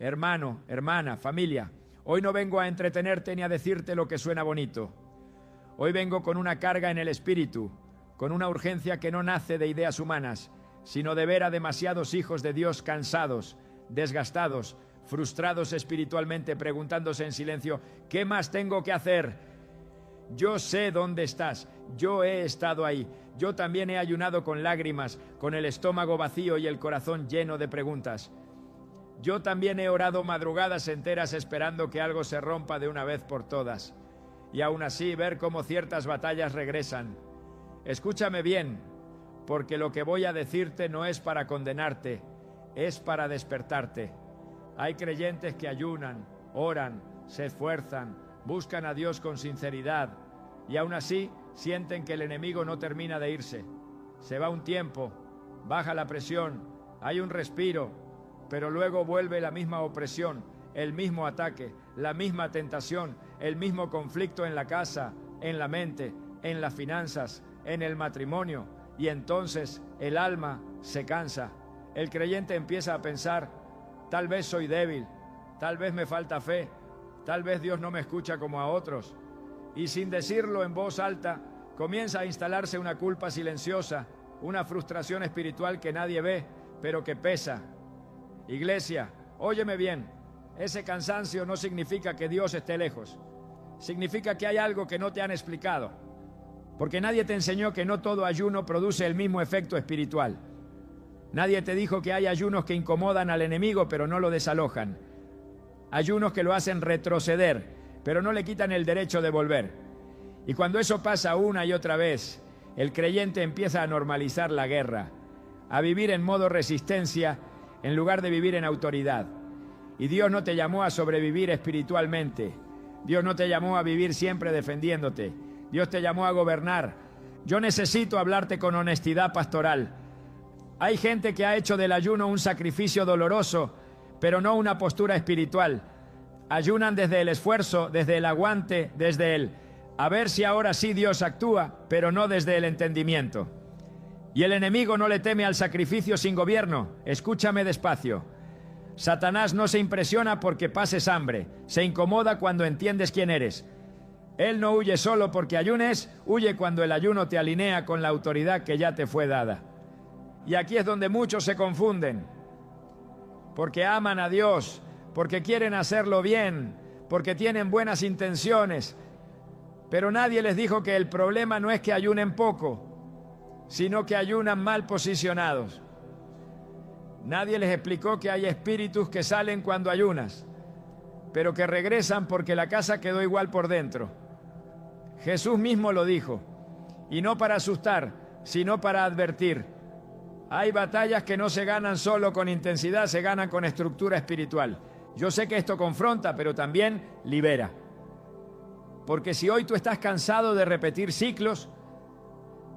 Hermano, hermana, familia, hoy no vengo a entretenerte ni a decirte lo que suena bonito. Hoy vengo con una carga en el espíritu, con una urgencia que no nace de ideas humanas, sino de ver a demasiados hijos de Dios cansados, desgastados, frustrados espiritualmente, preguntándose en silencio, ¿qué más tengo que hacer? Yo sé dónde estás, yo he estado ahí, yo también he ayunado con lágrimas, con el estómago vacío y el corazón lleno de preguntas. Yo también he orado madrugadas enteras esperando que algo se rompa de una vez por todas, y aún así ver cómo ciertas batallas regresan. Escúchame bien, porque lo que voy a decirte no es para condenarte, es para despertarte. Hay creyentes que ayunan, oran, se esfuerzan, buscan a Dios con sinceridad, y aún así sienten que el enemigo no termina de irse. Se va un tiempo, baja la presión, hay un respiro, pero luego vuelve la misma opresión, el mismo ataque, la misma tentación, el mismo conflicto en la casa, en la mente, en las finanzas, en el matrimonio, y entonces el alma se cansa. El creyente empieza a pensar, tal vez soy débil, tal vez me falta fe, tal vez Dios no me escucha como a otros. Y sin decirlo en voz alta, comienza a instalarse una culpa silenciosa, una frustración espiritual que nadie ve, pero que pesa. Iglesia, óyeme bien, ese cansancio no significa que Dios esté lejos. Significa que hay algo que no te han explicado. Porque nadie te enseñó que no todo ayuno produce el mismo efecto espiritual. Nadie te dijo que hay ayunos que incomodan al enemigo, pero no lo desalojan. Ayunos que lo hacen retroceder, pero no le quitan el derecho de volver. Y cuando eso pasa una y otra vez, el creyente empieza a normalizar la guerra, a vivir en modo resistencia en lugar de vivir en autoridad. Y Dios no te llamó a sobrevivir espiritualmente. Dios no te llamó a vivir siempre defendiéndote. Dios te llamó a gobernar. Yo necesito hablarte con honestidad pastoral. Hay gente que ha hecho del ayuno un sacrificio doloroso, pero no una postura espiritual. Ayunan desde el esfuerzo, desde el aguante, desde el a ver si ahora sí Dios actúa, pero no desde el entendimiento. Y el enemigo no le teme al sacrificio sin gobierno. Escúchame despacio. Satanás no se impresiona porque pases hambre, se incomoda cuando entiendes quién eres. Él no huye solo porque ayunes, huye cuando el ayuno te alinea con la autoridad que ya te fue dada. Y aquí es donde muchos se confunden, porque aman a Dios, porque quieren hacerlo bien, porque tienen buenas intenciones, pero nadie les dijo que el problema no es que ayunen poco, sino que ayunan mal posicionados. Nadie les explicó que hay espíritus que salen cuando ayunas, pero que regresan porque la casa quedó igual por dentro. Jesús mismo lo dijo, y no para asustar, sino para advertir. Hay batallas que no se ganan solo con intensidad, se ganan con estructura espiritual. Yo sé que esto confronta, pero también libera. Porque si hoy tú estás cansado de repetir ciclos,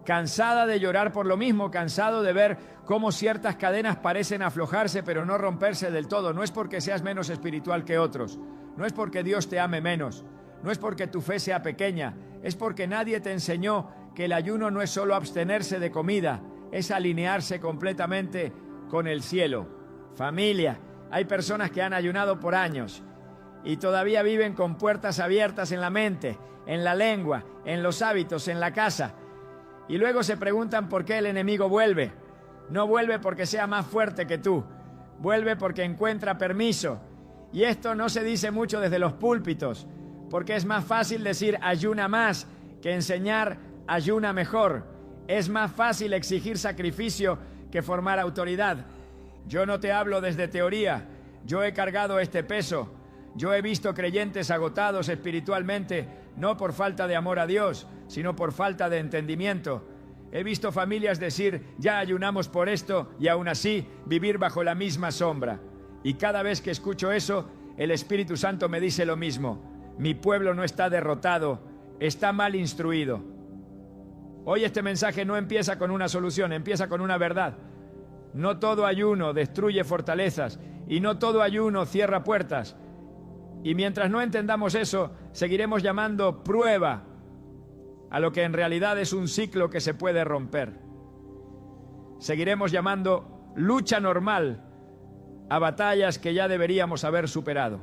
cansada de llorar por lo mismo, cansado de ver cómo ciertas cadenas parecen aflojarse pero no romperse del todo, no es porque seas menos espiritual que otros, no es porque Dios te ame menos, no es porque tu fe sea pequeña, es porque nadie te enseñó que el ayuno no es solo abstenerse de comida, es alinearse completamente con el cielo. Familia, hay personas que han ayunado por años y todavía viven con puertas abiertas en la mente, en la lengua, en los hábitos, en la casa. Y luego se preguntan por qué el enemigo vuelve. No vuelve porque sea más fuerte que tú. Vuelve porque encuentra permiso. Y esto no se dice mucho desde los púlpitos, porque es más fácil decir ayuna más que enseñar ayuna mejor. Es más fácil exigir sacrificio que formar autoridad. Yo no te hablo desde teoría. Yo he cargado este peso. Yo he visto creyentes agotados espiritualmente, no por falta de amor a Dios, sino por falta de entendimiento. He visto familias decir, ya ayunamos por esto, y aún así vivir bajo la misma sombra. Y cada vez que escucho eso, el Espíritu Santo me dice lo mismo. Mi pueblo no está derrotado, está mal instruido. Hoy este mensaje no empieza con una solución, empieza con una verdad. No todo ayuno destruye fortalezas, y no todo ayuno cierra puertas. Y mientras no entendamos eso, seguiremos llamando prueba a lo que en realidad es un ciclo que se puede romper. Seguiremos llamando lucha normal a batallas que ya deberíamos haber superado.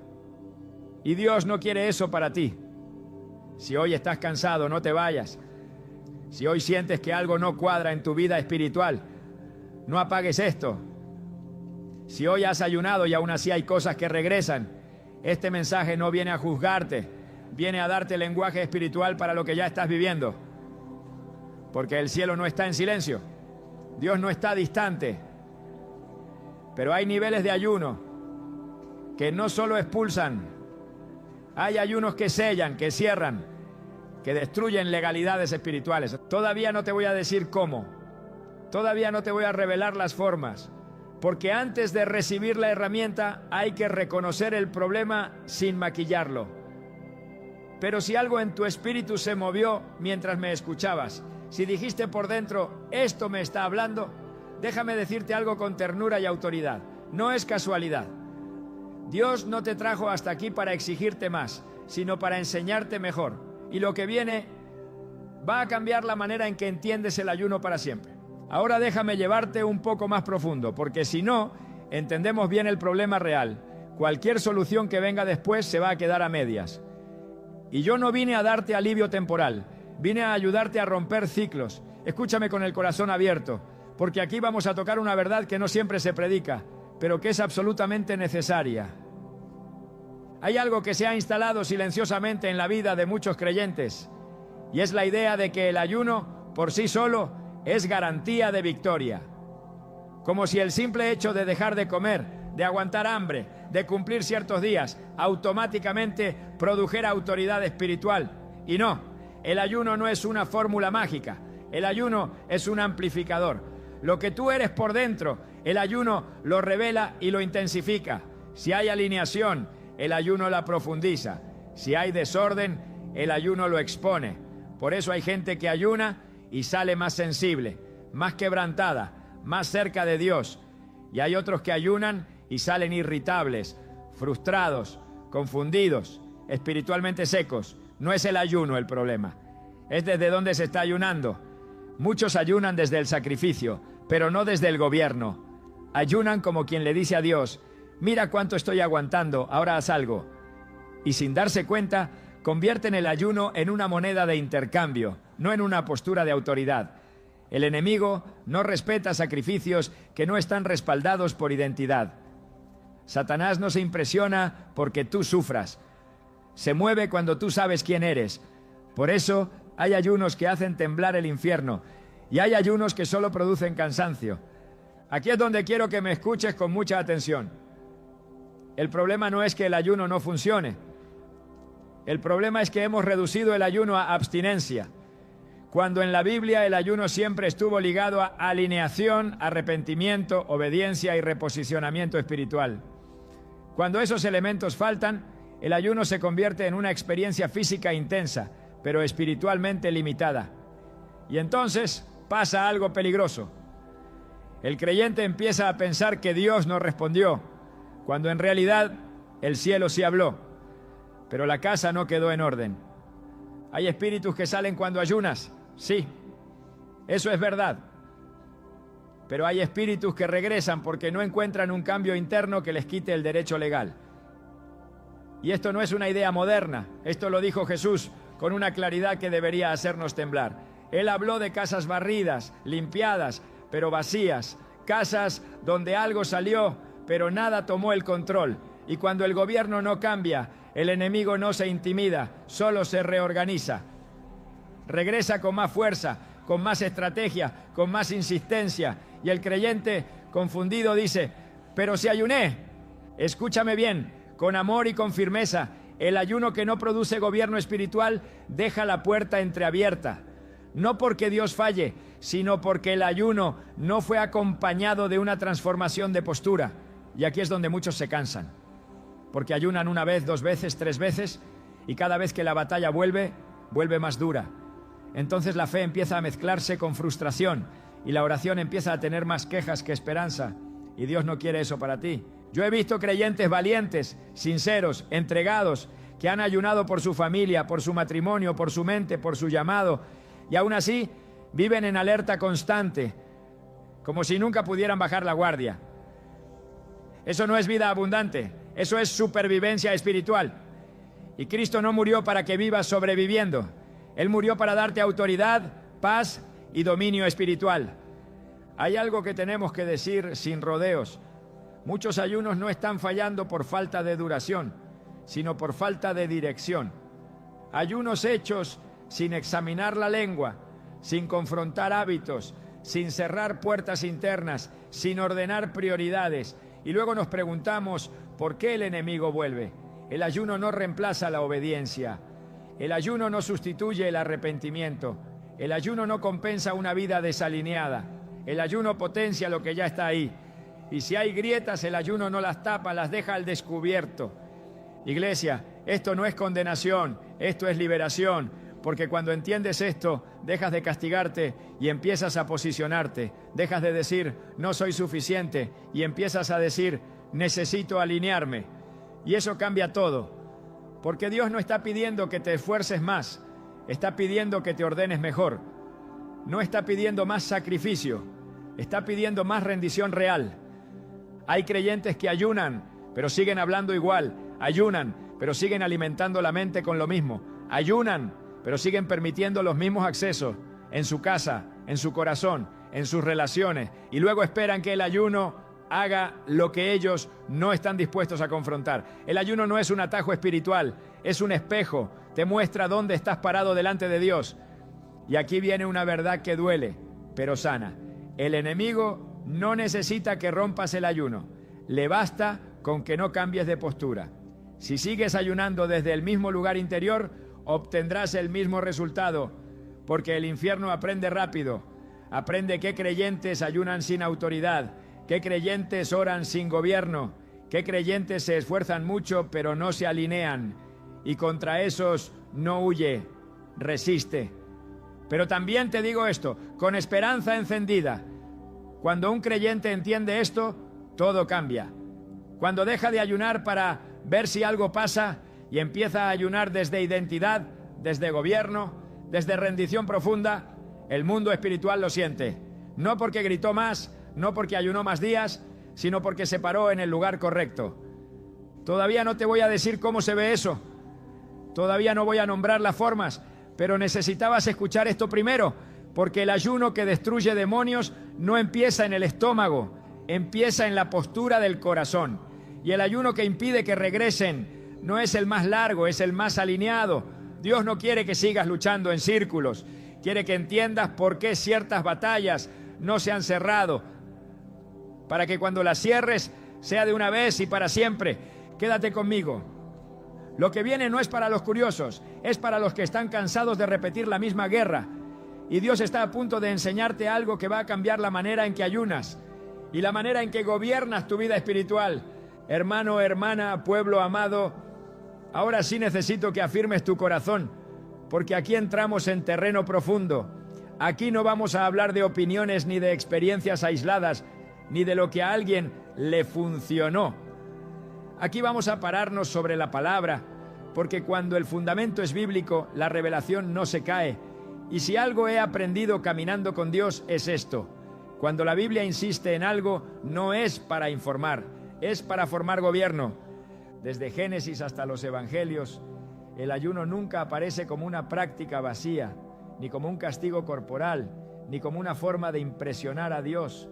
Y Dios no quiere eso para ti. Si hoy estás cansado, no te vayas. Si hoy sientes que algo no cuadra en tu vida espiritual, no apagues esto. Si hoy has ayunado y aún así hay cosas que regresan, este mensaje no viene a juzgarte, viene a darte lenguaje espiritual para lo que ya estás viviendo. Porque el cielo no está en silencio. Dios no está distante. Pero hay niveles de ayuno que no solo expulsan, hay ayunos que sellan, que cierran, que destruyen legalidades espirituales. Todavía no te voy a decir cómo, todavía no te voy a revelar las formas, porque antes de recibir la herramienta hay que reconocer el problema sin maquillarlo. Pero si algo en tu espíritu se movió mientras me escuchabas, si dijiste por dentro, esto me está hablando, déjame decirte algo con ternura y autoridad. No es casualidad. Dios no te trajo hasta aquí para exigirte más, sino para enseñarte mejor. Y lo que viene va a cambiar la manera en que entiendes el ayuno para siempre. Ahora déjame llevarte un poco más profundo, porque si no, entendemos bien el problema real. Cualquier solución que venga después se va a quedar a medias. Y yo no vine a darte alivio temporal, vine a ayudarte a romper ciclos. Escúchame con el corazón abierto, porque aquí vamos a tocar una verdad que no siempre se predica, pero que es absolutamente necesaria. Hay algo que se ha instalado silenciosamente en la vida de muchos creyentes, y es la idea de que el ayuno por sí solo es garantía de victoria. Como si el simple hecho de dejar de comer, de aguantar hambre, de cumplir ciertos días, automáticamente produjera autoridad espiritual. Y no, el ayuno no es una fórmula mágica, el ayuno es un amplificador. Lo que tú eres por dentro, el ayuno lo revela y lo intensifica. Si hay alineación, el ayuno la profundiza. Si hay desorden, el ayuno lo expone. Por eso hay gente que ayuna y sale más sensible, más quebrantada, más cerca de Dios. Y hay otros que ayunan y salen irritables, frustrados, confundidos, espiritualmente secos. No es el ayuno el problema, es desde dónde se está ayunando. Muchos ayunan desde el sacrificio, pero no desde el gobierno. Ayunan como quien le dice a Dios, mira cuánto estoy aguantando, ahora haz algo. Y sin darse cuenta, convierten el ayuno en una moneda de intercambio, no en una postura de autoridad. El enemigo no respeta sacrificios que no están respaldados por identidad. Satanás no se impresiona porque tú sufras. Se mueve cuando tú sabes quién eres. Por eso hay ayunos que hacen temblar el infierno y hay ayunos que solo producen cansancio. Aquí es donde quiero que me escuches con mucha atención. El problema no es que el ayuno no funcione. El problema es que hemos reducido el ayuno a abstinencia, cuando en la Biblia el ayuno siempre estuvo ligado a alineación, arrepentimiento, obediencia y reposicionamiento espiritual. Cuando esos elementos faltan, el ayuno se convierte en una experiencia física intensa, pero espiritualmente limitada. Y entonces pasa algo peligroso. El creyente empieza a pensar que Dios no respondió, cuando en realidad el cielo sí habló, pero la casa no quedó en orden. ¿Hay espíritus que salen cuando ayunas? Sí, eso es verdad. Pero hay espíritus que regresan porque no encuentran un cambio interno que les quite el derecho legal. Y esto no es una idea moderna, esto lo dijo Jesús con una claridad que debería hacernos temblar. Él habló de casas barridas, limpiadas, pero vacías, casas donde algo salió, pero nada tomó el control. Y cuando el gobierno no cambia, el enemigo no se intimida, solo se reorganiza. Regresa con más fuerza, con más estrategia, con más insistencia. Y el creyente, confundido, dice, pero si ayuné. Escúchame bien, con amor y con firmeza. El ayuno que no produce gobierno espiritual deja la puerta entreabierta. No porque Dios falle, sino porque el ayuno no fue acompañado de una transformación de postura. Y aquí es donde muchos se cansan. Porque ayunan una vez, 2 veces, 3 veces, y cada vez que la batalla vuelve más dura. Entonces la fe empieza a mezclarse con frustración, y la oración empieza a tener más quejas que esperanza. Y Dios no quiere eso para ti. Yo he visto creyentes valientes, sinceros, entregados, que han ayunado por su familia, por su matrimonio, por su mente, por su llamado, y aún así viven en alerta constante, como si nunca pudieran bajar la guardia. Eso no es vida abundante, eso es supervivencia espiritual. Y Cristo no murió para que vivas sobreviviendo. Él murió para darte autoridad, paz y dominio espiritual. Hay algo que tenemos que decir sin rodeos. Muchos ayunos no están fallando por falta de duración, sino por falta de dirección. Ayunos hechos sin examinar la lengua, sin confrontar hábitos, sin cerrar puertas internas, sin ordenar prioridades. Y luego nos preguntamos, ¿por qué el enemigo vuelve? El ayuno no reemplaza la obediencia. El ayuno no sustituye el arrepentimiento. El ayuno no compensa una vida desalineada. El ayuno potencia lo que ya está ahí. Y si hay grietas, el ayuno no las tapa, las deja al descubierto. Iglesia, esto no es condenación, esto es liberación. Porque cuando entiendes esto, dejas de castigarte y empiezas a posicionarte. Dejas de decir, no soy suficiente, y empiezas a decir, necesito alinearme. Y eso cambia todo. Porque Dios no está pidiendo que te esfuerces más, está pidiendo que te ordenes mejor. No está pidiendo más sacrificio, está pidiendo más rendición real. Hay creyentes que ayunan, pero siguen hablando igual. Ayunan, pero siguen alimentando la mente con lo mismo. Ayunan, pero siguen permitiendo los mismos accesos en su casa, en su corazón, en sus relaciones. Y luego esperan que el ayuno haga lo que ellos no están dispuestos a confrontar. El ayuno no es un atajo espiritual, es un espejo. Te muestra dónde estás parado delante de Dios. Y aquí viene una verdad que duele, pero sana. El enemigo no necesita que rompas el ayuno. Le basta con que no cambies de postura. Si sigues ayunando desde el mismo lugar interior, obtendrás el mismo resultado, porque el infierno aprende rápido. Aprende qué creyentes ayunan sin autoridad, qué creyentes oran sin gobierno, qué creyentes se esfuerzan mucho pero no se alinean, y contra esos no huye, resiste. Pero también te digo esto, con esperanza encendida. Cuando un creyente entiende esto, todo cambia. Cuando deja de ayunar para ver si algo pasa y empieza a ayunar desde identidad, desde gobierno, desde rendición profunda, el mundo espiritual lo siente. No porque gritó más, no porque ayunó más días, sino porque se paró en el lugar correcto. Todavía no te voy a decir cómo se ve eso. Todavía no voy a nombrar las formas, pero necesitabas escuchar esto primero, porque el ayuno que destruye demonios no empieza en el estómago, empieza en la postura del corazón. Y el ayuno que impide que regresen no es el más largo, es el más alineado. Dios no quiere que sigas luchando en círculos, quiere que entiendas por qué ciertas batallas no se han cerrado, para que cuando las cierres sea de una vez y para siempre. Quédate conmigo. Lo que viene no es para los curiosos, es para los que están cansados de repetir la misma guerra. Y Dios está a punto de enseñarte algo que va a cambiar la manera en que ayunas y la manera en que gobiernas tu vida espiritual. Hermano, hermana, pueblo amado, ahora sí necesito que afirmes tu corazón, porque aquí entramos en terreno profundo. Aquí no vamos a hablar de opiniones ni de experiencias aisladas, ni de lo que a alguien le funcionó. Aquí vamos a pararnos sobre la palabra, porque cuando el fundamento es bíblico, la revelación no se cae. Y si algo he aprendido caminando con Dios es esto: cuando la Biblia insiste en algo, no es para informar, es para formar gobierno. Desde Génesis hasta los Evangelios, el ayuno nunca aparece como una práctica vacía, ni como un castigo corporal, ni como una forma de impresionar a Dios.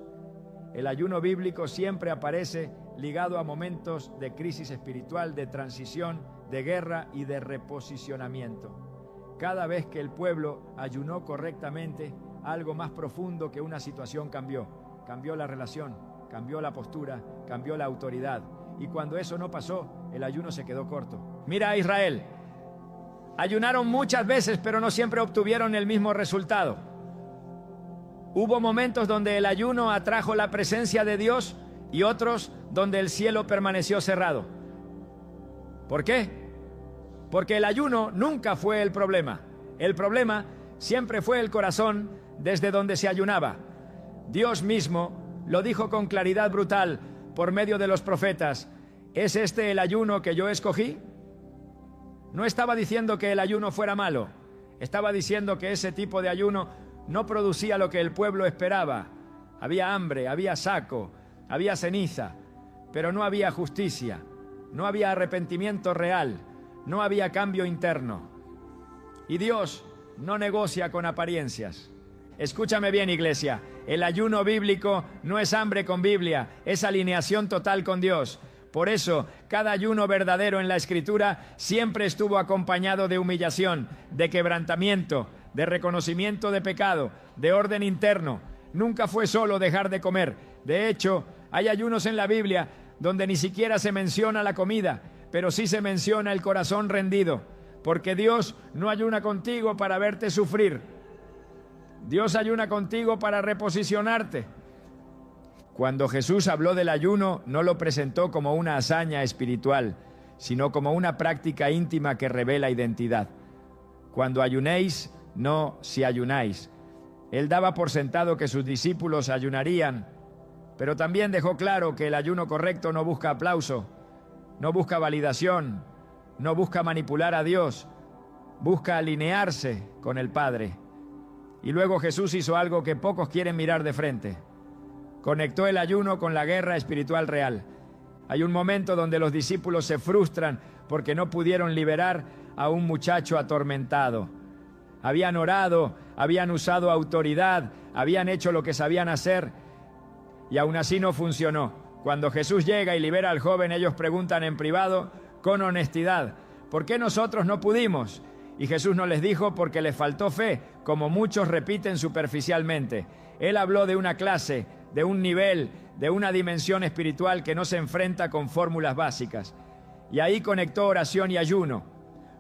El ayuno bíblico siempre aparece ligado a momentos de crisis espiritual, de transición, de guerra y de reposicionamiento. Cada vez que el pueblo ayunó correctamente, algo más profundo que una situación cambió. Cambió la relación, cambió la postura, cambió la autoridad. Y cuando eso no pasó, el ayuno se quedó corto. Mira a Israel. Ayunaron muchas veces, pero no siempre obtuvieron el mismo resultado. Hubo momentos donde el ayuno atrajo la presencia de Dios y otros donde el cielo permaneció cerrado. ¿Por qué? Porque el ayuno nunca fue el problema. El problema siempre fue el corazón desde donde se ayunaba. Dios mismo lo dijo con claridad brutal por medio de los profetas. ¿Es este el ayuno que yo escogí? No estaba diciendo que el ayuno fuera malo. Estaba diciendo que ese tipo de ayuno no producía lo que el pueblo esperaba. Había hambre, había saco, había ceniza. pero no había justicia, no había arrepentimiento real, no había cambio interno. Y Dios no negocia con apariencias. Escúchame bien, iglesia, el ayuno bíblico no es hambre con Biblia, es alineación total con Dios. Por eso, cada ayuno verdadero en la Escritura siempre estuvo acompañado de humillación, de quebrantamiento, de reconocimiento de pecado, de orden interno. Nunca fue solo dejar de comer. De hecho, hay ayunos en la Biblia donde ni siquiera se menciona la comida, pero sí se menciona el corazón rendido, porque Dios no ayuna contigo para verte sufrir. Dios ayuna contigo para reposicionarte. Cuando Jesús habló del ayuno, no lo presentó como una hazaña espiritual, sino como una práctica íntima que revela identidad. Cuando ayunéis, no si ayunáis. Él daba por sentado que sus discípulos ayunarían, pero también dejó claro que el ayuno correcto no busca aplauso, no busca validación, no busca manipular a Dios, busca alinearse con el Padre. Y luego Jesús hizo algo que pocos quieren mirar de frente. Conectó el ayuno con la guerra espiritual real. Hay un momento donde los discípulos se frustran porque no pudieron liberar a un muchacho atormentado. Habían orado, habían usado autoridad, habían hecho lo que sabían hacer y aún así no funcionó. Cuando Jesús llega y libera al joven, ellos preguntan en privado, con honestidad, ¿por qué nosotros no pudimos? Y Jesús no les dijo porque les faltó fe, como muchos repiten superficialmente. Él habló de una clase, de un nivel, de una dimensión espiritual que no se enfrenta con fórmulas básicas. Y ahí conectó oración y ayuno,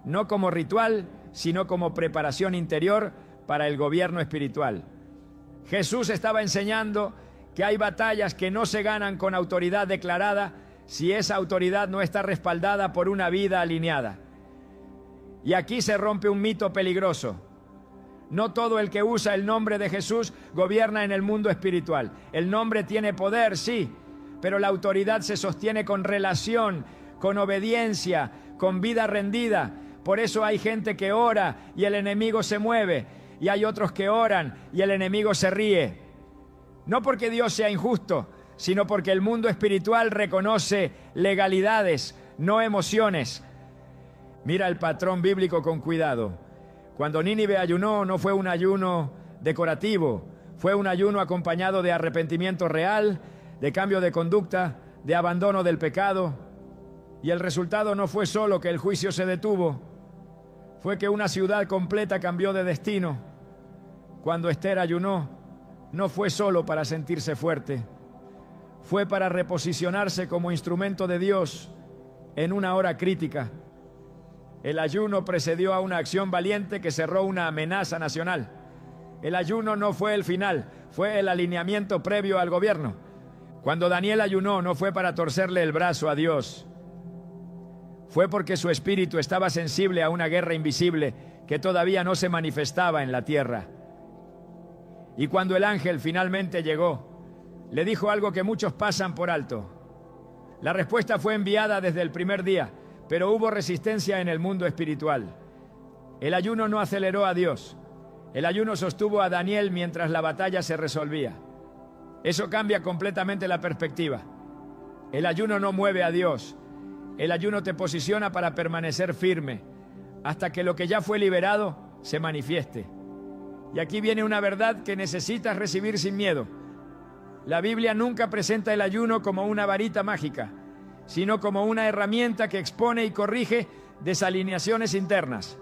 no como ritual, sino como preparación interior para el gobierno espiritual. Jesús estaba enseñando que hay batallas que no se ganan con autoridad declarada si esa autoridad no está respaldada por una vida alineada. Y aquí se rompe un mito peligroso. No todo el que usa el nombre de Jesús gobierna en el mundo espiritual. El nombre tiene poder, sí, pero la autoridad se sostiene con relación, con obediencia, con vida rendida. Por eso hay gente que ora y el enemigo se mueve, y hay otros que oran y el enemigo se ríe. No porque Dios sea injusto, sino porque el mundo espiritual reconoce legalidades, no emociones. Mira el patrón bíblico con cuidado. Cuando Nínive ayunó, no fue un ayuno decorativo, fue un ayuno acompañado de arrepentimiento real, de cambio de conducta, de abandono del pecado. Y el resultado no fue solo que el juicio se detuvo, fue que una ciudad completa cambió de destino. Cuando Esther ayunó, no fue solo para sentirse fuerte, fue para reposicionarse como instrumento de Dios en una hora crítica. El ayuno precedió a una acción valiente que cerró una amenaza nacional. El ayuno no fue el final, fue el alineamiento previo al gobierno. Cuando Daniel ayunó, no fue para torcerle el brazo a Dios. Fue porque su espíritu estaba sensible a una guerra invisible que todavía no se manifestaba en la tierra. Y cuando el ángel finalmente llegó, le dijo algo que muchos pasan por alto. La respuesta fue enviada desde el primer día, pero hubo resistencia en el mundo espiritual. El ayuno no aceleró a Dios. El ayuno sostuvo a Daniel mientras la batalla se resolvía. Eso cambia completamente la perspectiva. El ayuno no mueve a Dios. El ayuno te posiciona para permanecer firme hasta que lo que ya fue liberado se manifieste. Y aquí viene una verdad que necesitas recibir sin miedo. La Biblia nunca presenta el ayuno como una varita mágica, sino como una herramienta que expone y corrige desalineaciones internas.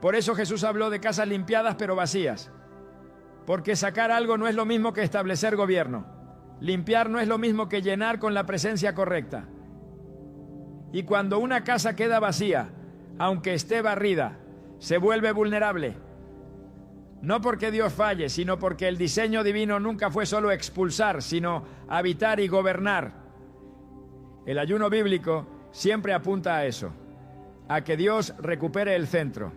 Por eso Jesús habló de casas limpiadas pero vacías, porque sacar algo no es lo mismo que establecer gobierno. Limpiar no es lo mismo que llenar con la presencia correcta. Y cuando una casa queda vacía, aunque esté barrida, se vuelve vulnerable. No porque Dios falle, sino porque el diseño divino nunca fue solo expulsar, sino habitar y gobernar. El ayuno bíblico siempre apunta a eso, a que Dios recupere el centro,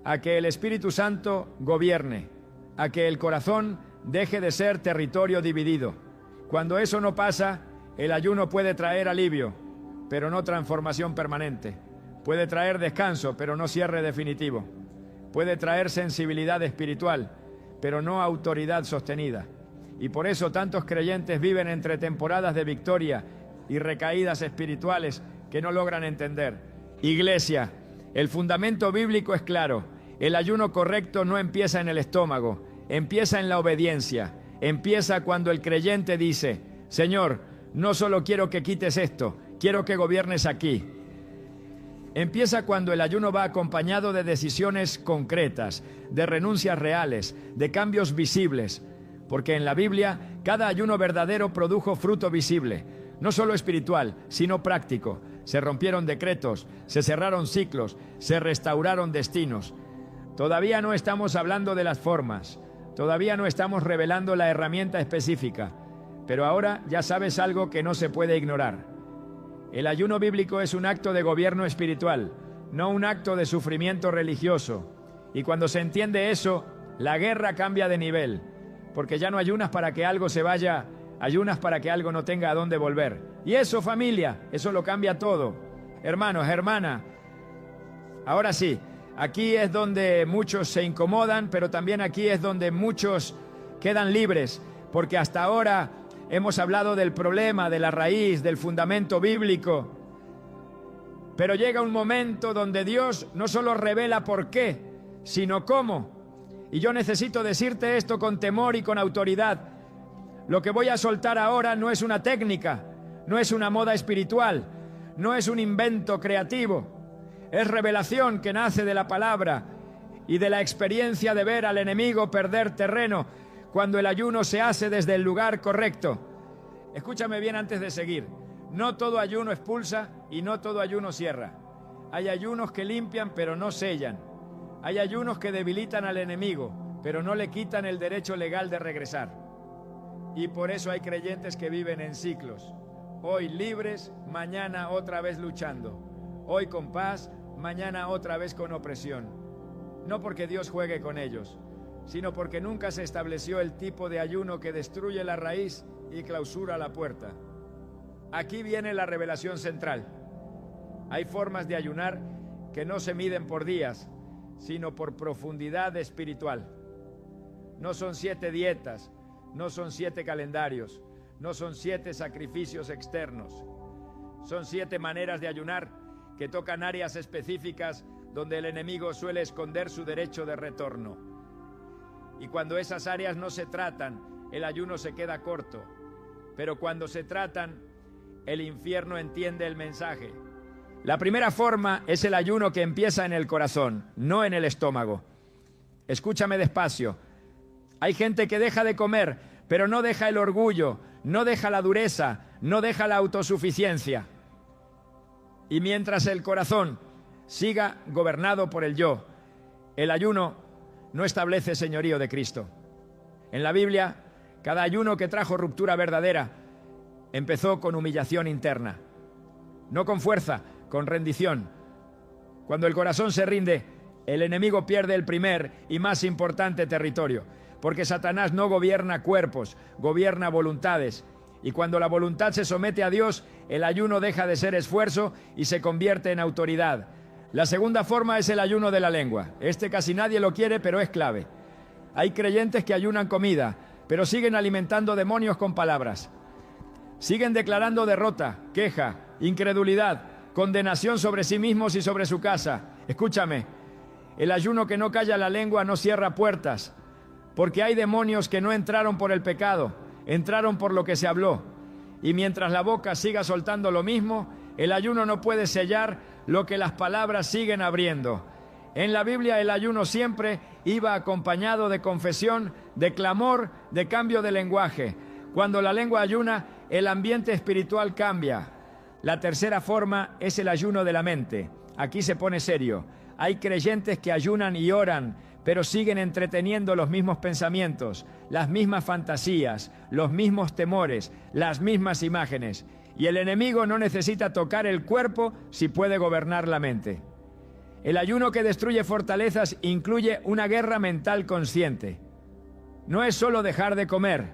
a que el Espíritu Santo gobierne, a que el corazón deje de ser territorio dividido. Cuando eso no pasa, el ayuno puede traer alivio, pero no transformación permanente. Puede traer descanso, pero no cierre definitivo. Puede traer sensibilidad espiritual, pero no autoridad sostenida. Y por eso tantos creyentes viven entre temporadas de victoria y recaídas espirituales que no logran entender. Iglesia, el fundamento bíblico es claro. El ayuno correcto no empieza en el estómago, empieza en la obediencia. Empieza cuando el creyente dice: Señor, no solo quiero que quites esto, quiero que gobiernes aquí. Empieza cuando el ayuno va acompañado de decisiones concretas, de renuncias reales, de cambios visibles. Porque en la Biblia, cada ayuno verdadero produjo fruto visible, no solo espiritual, sino práctico. Se rompieron decretos, se cerraron ciclos, se restauraron destinos. Todavía no estamos hablando de las formas, todavía no estamos revelando la herramienta específica, pero ahora ya sabes algo que no se puede ignorar. El ayuno bíblico es un acto de gobierno espiritual, no un acto de sufrimiento religioso. Y cuando se entiende eso, la guerra cambia de nivel, porque ya no ayunas para que algo se vaya, ayunas para que algo no tenga a dónde volver. Y eso, familia, eso lo cambia todo. Hermanos, hermanas, ahora sí, aquí es donde muchos se incomodan, pero también aquí es donde muchos quedan libres, porque hasta ahora hemos hablado del problema, de la raíz, del fundamento bíblico. Pero llega un momento donde Dios no solo revela por qué, sino cómo. Y yo necesito decirte esto con temor y con autoridad. Lo que voy a soltar ahora no es una técnica, no es una moda espiritual, no es un invento creativo. Es revelación que nace de la palabra y de la experiencia de ver al enemigo perder terreno cuando el ayuno se hace desde el lugar correcto. Escúchame bien antes de seguir. No todo ayuno expulsa y no todo ayuno cierra. Hay ayunos que limpian pero no sellan. Hay ayunos que debilitan al enemigo, pero no le quitan el derecho legal de regresar. Y por eso hay creyentes que viven en ciclos. Hoy libres, mañana otra vez luchando. Hoy con paz, mañana otra vez con opresión. No porque Dios juegue con ellos, sino porque nunca se estableció el tipo de ayuno que destruye la raíz y clausura la puerta. Aquí viene la revelación central. Hay formas de ayunar que no se miden por días, sino por profundidad espiritual. No son 7 dietas, no son 7 calendarios, no son 7 sacrificios externos. Son 7 maneras de ayunar que tocan áreas específicas donde el enemigo suele esconder su derecho de retorno. Y cuando esas áreas no se tratan, el ayuno se queda corto. Pero cuando se tratan, el infierno entiende el mensaje. La primera forma es el ayuno que empieza en el corazón, no en el estómago. Escúchame despacio. Hay gente que deja de comer, pero no deja el orgullo, no deja la dureza, no deja la autosuficiencia. Y mientras el corazón siga gobernado por el yo, el ayuno no establece señorío de Cristo. En la Biblia, cada ayuno que trajo ruptura verdadera empezó con humillación interna. No con fuerza, con rendición. Cuando el corazón se rinde, el enemigo pierde el primer y más importante territorio, porque Satanás no gobierna cuerpos, gobierna voluntades. Y cuando la voluntad se somete a Dios, el ayuno deja de ser esfuerzo y se convierte en autoridad. La segunda forma es el ayuno de la lengua. Este casi nadie lo quiere, pero es clave. Hay creyentes que ayunan comida, pero siguen alimentando demonios con palabras. Siguen declarando derrota, queja, incredulidad, condenación sobre sí mismos y sobre su casa. Escúchame, el ayuno que no calla la lengua no cierra puertas, porque hay demonios que no entraron por el pecado, entraron por lo que se habló. Y mientras la boca siga soltando lo mismo, el ayuno no puede sellar lo que las palabras siguen abriendo. En la Biblia el ayuno siempre iba acompañado de confesión, de clamor, de cambio de lenguaje. Cuando la lengua ayuna, el ambiente espiritual cambia. La tercera forma es el ayuno de la mente. Aquí se pone serio. Hay creyentes que ayunan y oran, pero siguen entreteniendo los mismos pensamientos, las mismas fantasías, los mismos temores, las mismas imágenes. Y el enemigo no necesita tocar el cuerpo si puede gobernar la mente. El ayuno que destruye fortalezas incluye una guerra mental consciente. No es solo dejar de comer,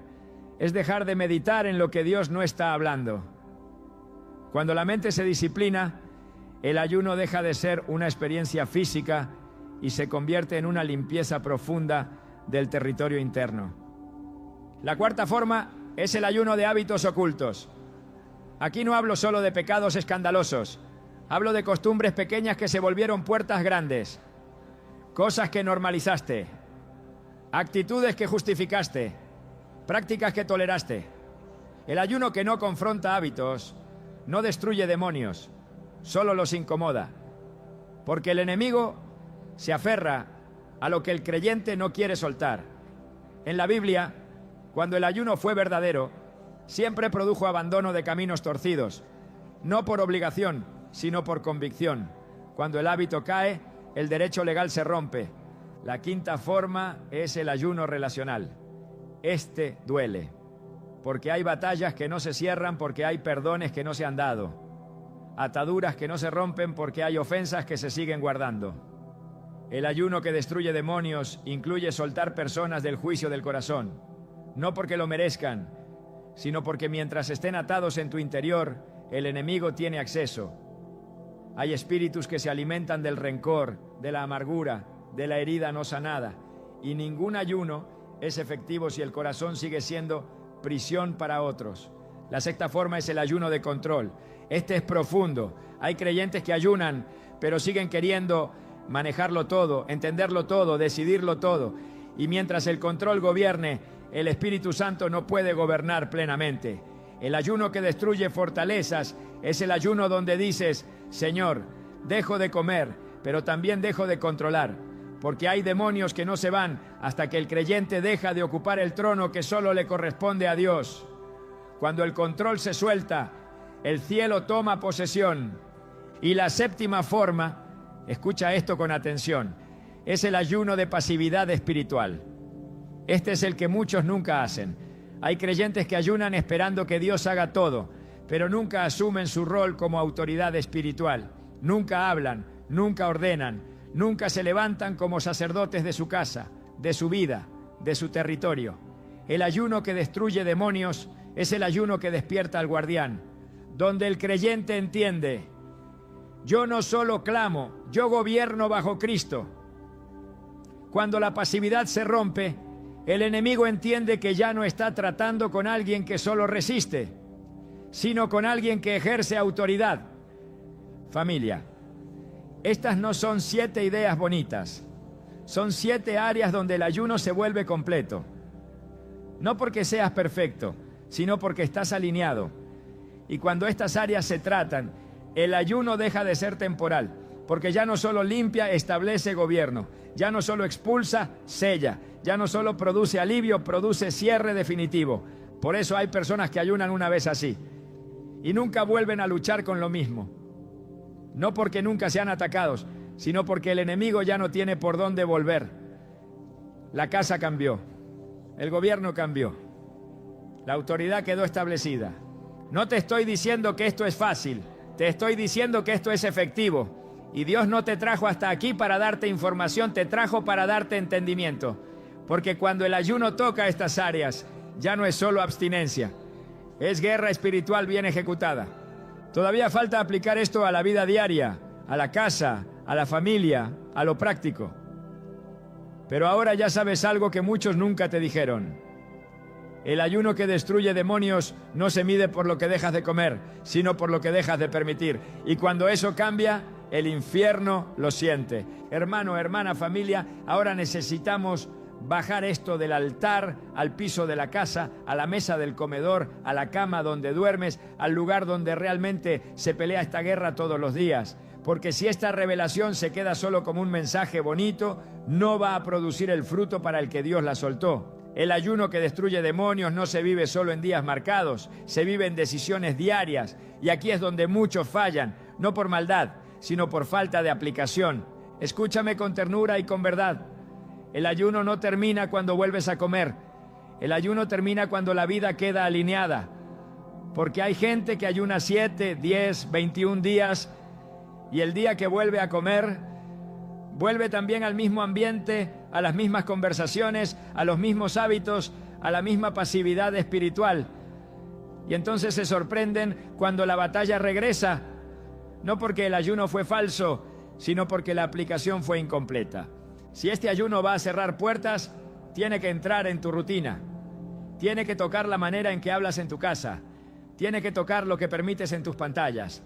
es dejar de meditar en lo que Dios no está hablando. Cuando la mente se disciplina, el ayuno deja de ser una experiencia física y se convierte en una limpieza profunda del territorio interno. La cuarta forma es el ayuno de hábitos ocultos. Aquí no hablo solo de pecados escandalosos, hablo de costumbres pequeñas que se volvieron puertas grandes, cosas que normalizaste, actitudes que justificaste, prácticas que toleraste. El ayuno que no confronta hábitos no destruye demonios, solo los incomoda, porque el enemigo se aferra a lo que el creyente no quiere soltar. En la Biblia, cuando el ayuno fue verdadero, siempre produjo abandono de caminos torcidos, no por obligación, sino por convicción. Cuando el hábito cae, el derecho legal se rompe. La quinta forma es el ayuno relacional. Este duele, porque hay batallas que no se cierran porque hay perdones que no se han dado, ataduras que no se rompen porque hay ofensas que se siguen guardando. El ayuno que destruye demonios incluye soltar personas del juicio del corazón, no porque lo merezcan, sino porque mientras estén atados en tu interior, el enemigo tiene acceso. Hay espíritus que se alimentan del rencor, de la amargura, de la herida no sanada, y ningún ayuno es efectivo si el corazón sigue siendo prisión para otros. La sexta forma es el ayuno de control. Este es profundo. Hay creyentes que ayunan, pero siguen queriendo manejarlo todo, entenderlo todo, decidirlo todo. Y mientras el control gobierne, el Espíritu Santo no puede gobernar plenamente. El ayuno que destruye fortalezas es el ayuno donde dices: Señor, dejo de comer, pero también dejo de controlar. Porque hay demonios que no se van hasta que el creyente deja de ocupar el trono que solo le corresponde a Dios. Cuando el control se suelta, el cielo toma posesión. Y la séptima forma, escucha esto con atención, es el ayuno de pasividad espiritual. Este es el que muchos nunca hacen. Hay creyentes que ayunan esperando que Dios haga todo, pero nunca asumen su rol como autoridad espiritual. Nunca hablan, nunca ordenan, nunca se levantan como sacerdotes de su casa, de su vida, de su territorio. El ayuno que destruye demonios es el ayuno que despierta al guardián, donde el creyente entiende: yo no solo clamo, yo gobierno bajo Cristo. Cuando la pasividad se rompe, el enemigo entiende que ya no está tratando con alguien que solo resiste, sino con alguien que ejerce autoridad. Familia, estas no son 7 ideas bonitas, son 7 áreas donde el ayuno se vuelve completo. No porque seas perfecto, sino porque estás alineado. Y cuando estas áreas se tratan, el ayuno deja de ser temporal, porque ya no solo limpia, establece gobierno, ya no solo expulsa, sella, ya no solo produce alivio, produce cierre definitivo. Por eso hay personas que ayunan una vez así y nunca vuelven a luchar con lo mismo. No porque nunca sean atacados, sino porque el enemigo ya no tiene por dónde volver. La casa cambió, el gobierno cambió, la autoridad quedó establecida. No te estoy diciendo que esto es fácil, te estoy diciendo que esto es efectivo. Y Dios no te trajo hasta aquí para darte información, te trajo para darte entendimiento. Porque cuando el ayuno toca estas áreas, ya no es solo abstinencia, es guerra espiritual bien ejecutada. Todavía falta aplicar esto a la vida diaria, a la casa, a la familia, a lo práctico. Pero ahora ya sabes algo que muchos nunca te dijeron. El ayuno que destruye demonios no se mide por lo que dejas de comer, sino por lo que dejas de permitir. Y cuando eso cambia, el infierno lo siente. Hermano, hermana, familia, ahora necesitamos bajar esto del altar al piso de la casa, a la mesa del comedor, a la cama donde duermes, al lugar donde realmente se pelea esta guerra todos los días. Porque si esta revelación se queda solo como un mensaje bonito, no va a producir el fruto para el que Dios la soltó. El ayuno que destruye demonios no se vive solo en días marcados, se vive en decisiones diarias. Y aquí es donde muchos fallan, no por maldad, sino por falta de aplicación. Escúchame con ternura y con verdad. El ayuno no termina cuando vuelves a comer. El ayuno termina cuando la vida queda alineada. Porque hay gente que ayuna 7, 10, 21 días y el día que vuelve a comer, vuelve también al mismo ambiente, a las mismas conversaciones, a los mismos hábitos, a la misma pasividad espiritual. Y entonces se sorprenden cuando la batalla regresa, no porque el ayuno fue falso, sino porque la aplicación fue incompleta. Si este ayuno va a cerrar puertas, tiene que entrar en tu rutina. Tiene que tocar la manera en que hablas en tu casa. Tiene que tocar lo que permites en tus pantallas.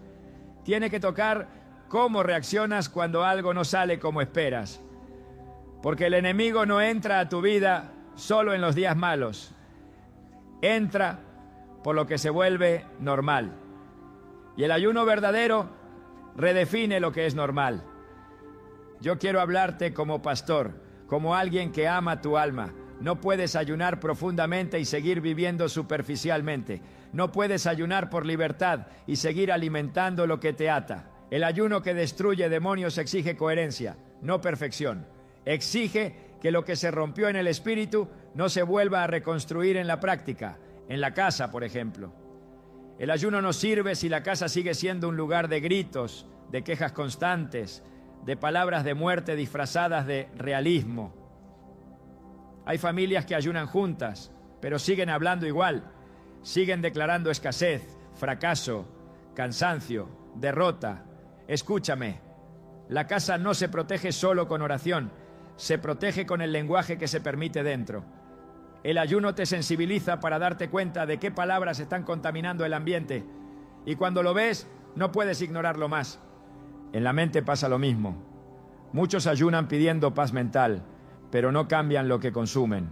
Tiene que tocar cómo reaccionas cuando algo no sale como esperas. Porque el enemigo no entra a tu vida solo en los días malos. Entra por lo que se vuelve normal. Y el ayuno verdadero redefine lo que es normal. Yo quiero hablarte como pastor, como alguien que ama tu alma. No puedes ayunar profundamente y seguir viviendo superficialmente. No puedes ayunar por libertad y seguir alimentando lo que te ata. El ayuno que destruye demonios exige coherencia, no perfección. Exige que lo que se rompió en el espíritu no se vuelva a reconstruir en la práctica, en la casa, por ejemplo. El ayuno no sirve si la casa sigue siendo un lugar de gritos, de quejas constantes, de palabras de muerte disfrazadas de realismo. Hay familias que ayunan juntas, pero siguen hablando igual. Siguen declarando escasez, fracaso, cansancio, derrota. Escúchame, la casa no se protege solo con oración, se protege con el lenguaje que se permite dentro. El ayuno te sensibiliza para darte cuenta de qué palabras están contaminando el ambiente. Y cuando lo ves, no puedes ignorarlo más. En la mente pasa lo mismo. Muchos ayunan pidiendo paz mental, pero no cambian lo que consumen.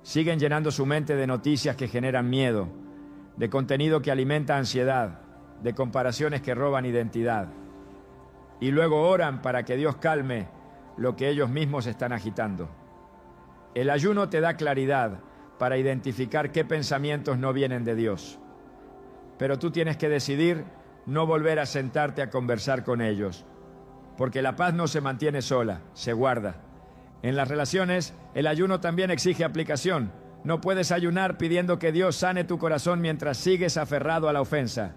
Siguen llenando su mente de noticias que generan miedo, de contenido que alimenta ansiedad, de comparaciones que roban identidad. Y luego oran para que Dios calme lo que ellos mismos están agitando. El ayuno te da claridad para identificar qué pensamientos no vienen de Dios. Pero tú tienes que decidir no volver a sentarte a conversar con ellos, porque la paz no se mantiene sola, se guarda. En las relaciones, el ayuno también exige aplicación. No puedes ayunar pidiendo que Dios sane tu corazón mientras sigues aferrado a la ofensa.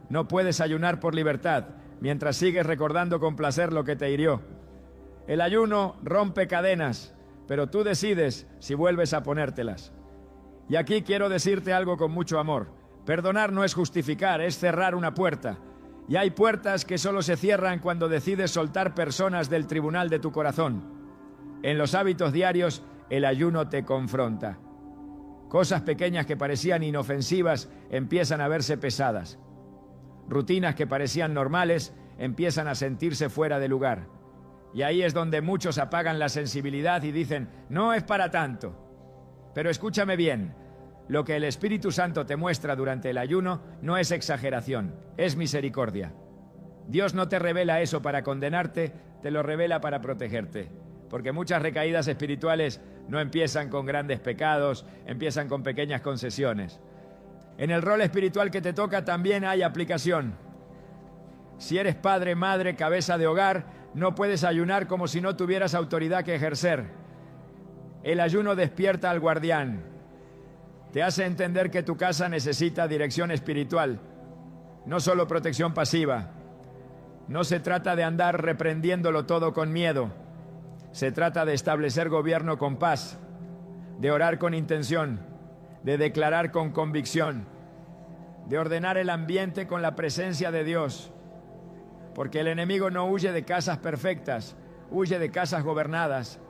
No puedes ayunar por libertad mientras sigues recordando con placer lo que te hirió. El ayuno rompe cadenas, pero tú decides si vuelves a ponértelas. Y aquí quiero decirte algo con mucho amor. Perdonar no es justificar, es cerrar una puerta. Y hay puertas que solo se cierran cuando decides soltar personas del tribunal de tu corazón. En los hábitos diarios, el ayuno te confronta. Cosas pequeñas que parecían inofensivas empiezan a verse pesadas. Rutinas que parecían normales empiezan a sentirse fuera de lugar. Y ahí es donde muchos apagan la sensibilidad y dicen, no es para tanto. Pero escúchame bien, lo que el Espíritu Santo te muestra durante el ayuno no es exageración, es misericordia. Dios no te revela eso para condenarte, te lo revela para protegerte. Porque muchas recaídas espirituales no empiezan con grandes pecados, empiezan con pequeñas concesiones. En el rol espiritual que te toca también hay aplicación. Si eres padre, madre, cabeza de hogar, no puedes ayunar como si no tuvieras autoridad que ejercer. El ayuno despierta al guardián. Te hace entender que tu casa necesita dirección espiritual, no solo protección pasiva. No se trata de andar reprendiéndolo todo con miedo. Se trata de establecer gobierno con paz, de orar con intención, de declarar con convicción, de ordenar el ambiente con la presencia de Dios. Porque el enemigo no huye de casas perfectas, huye de casas gobernadas.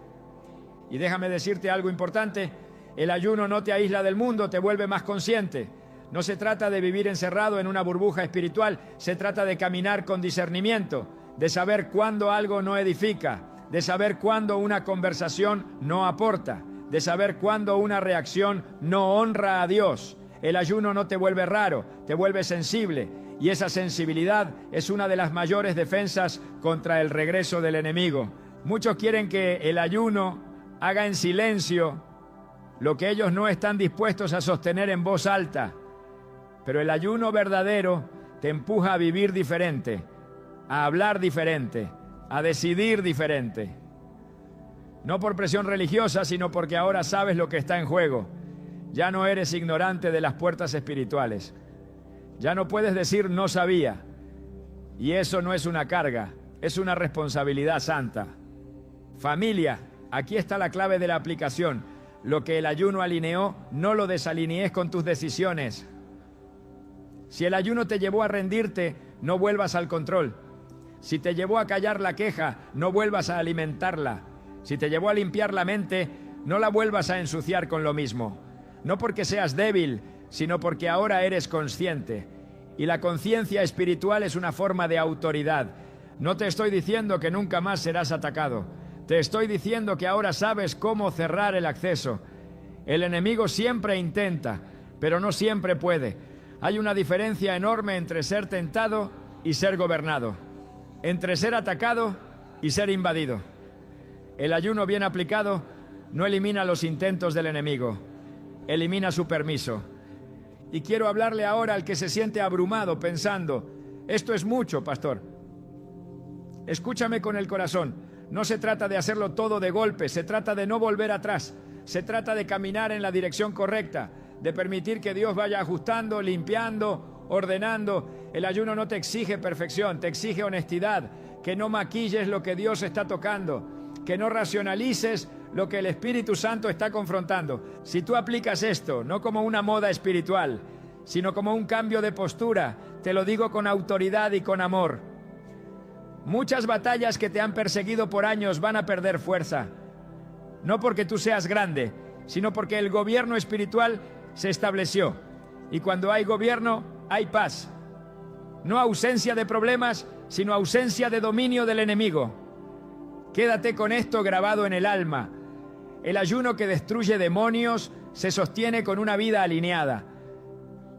Y déjame decirte algo importante, el ayuno no te aísla del mundo, te vuelve más consciente. No se trata de vivir encerrado en una burbuja espiritual, se trata de caminar con discernimiento, de saber cuándo algo no edifica, de saber cuándo una conversación no aporta, de saber cuándo una reacción no honra a Dios. El ayuno no te vuelve raro, te vuelve sensible, y esa sensibilidad es una de las mayores defensas contra el regreso del enemigo. Muchos quieren que el ayuno haga en silencio lo que ellos no están dispuestos a sostener en voz alta, pero el ayuno verdadero te empuja a vivir diferente, a hablar diferente, a decidir diferente. No por presión religiosa, sino porque ahora sabes lo que está en juego. Ya no eres ignorante de las puertas espirituales. Ya no puedes decir no sabía. Y eso no es una carga, es una responsabilidad santa. Familia, aquí está la clave de la aplicación. Lo que el ayuno alineó, no lo desalinees con tus decisiones. Si el ayuno te llevó a rendirte, no vuelvas al control. Si te llevó a callar la queja, no vuelvas a alimentarla. Si te llevó a limpiar la mente, no la vuelvas a ensuciar con lo mismo. No porque seas débil, sino porque ahora eres consciente. Y la conciencia espiritual es una forma de autoridad. No te estoy diciendo que nunca más serás atacado. Te estoy diciendo que ahora sabes cómo cerrar el acceso. El enemigo siempre intenta, pero no siempre puede. Hay una diferencia enorme entre ser tentado y ser gobernado, entre ser atacado y ser invadido. El ayuno bien aplicado no elimina los intentos del enemigo, elimina su permiso. Y quiero hablarle ahora al que se siente abrumado pensando, esto es mucho, pastor. Escúchame con el corazón. No se trata de hacerlo todo de golpe, se trata de no volver atrás. Se trata de caminar en la dirección correcta, de permitir que Dios vaya ajustando, limpiando, ordenando. El ayuno no te exige perfección, te exige honestidad, que no maquilles lo que Dios está tocando, que no racionalices lo que el Espíritu Santo está confrontando. Si tú aplicas esto, no como una moda espiritual, sino como un cambio de postura, te lo digo con autoridad y con amor. Muchas batallas que te han perseguido por años van a perder fuerza. No porque tú seas grande, sino porque el gobierno espiritual se estableció. Y cuando hay gobierno, hay paz. No ausencia de problemas, sino ausencia de dominio del enemigo. Quédate con esto grabado en el alma. El ayuno que destruye demonios se sostiene con una vida alineada.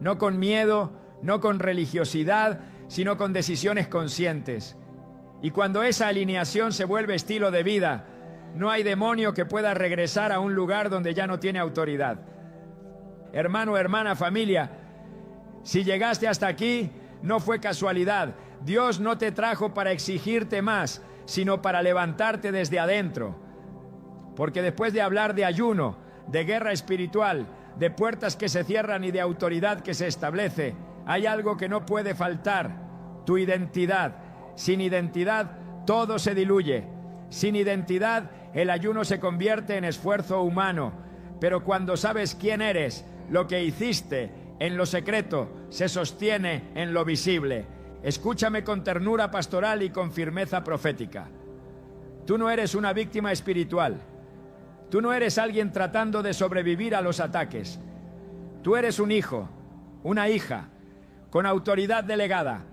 No con miedo, no con religiosidad, sino con decisiones conscientes. Y cuando esa alineación se vuelve estilo de vida, no hay demonio que pueda regresar a un lugar donde ya no tiene autoridad. Hermano, hermana, familia, si llegaste hasta aquí, no fue casualidad. Dios no te trajo para exigirte más, sino para levantarte desde adentro. Porque después de hablar de ayuno, de guerra espiritual, de puertas que se cierran y de autoridad que se establece, hay algo que no puede faltar: tu identidad. Sin identidad, todo se diluye. Sin identidad, el ayuno se convierte en esfuerzo humano. Pero cuando sabes quién eres, lo que hiciste en lo secreto se sostiene en lo visible. Escúchame con ternura pastoral y con firmeza profética. Tú no eres una víctima espiritual. Tú no eres alguien tratando de sobrevivir a los ataques. Tú eres un hijo, una hija, con autoridad delegada,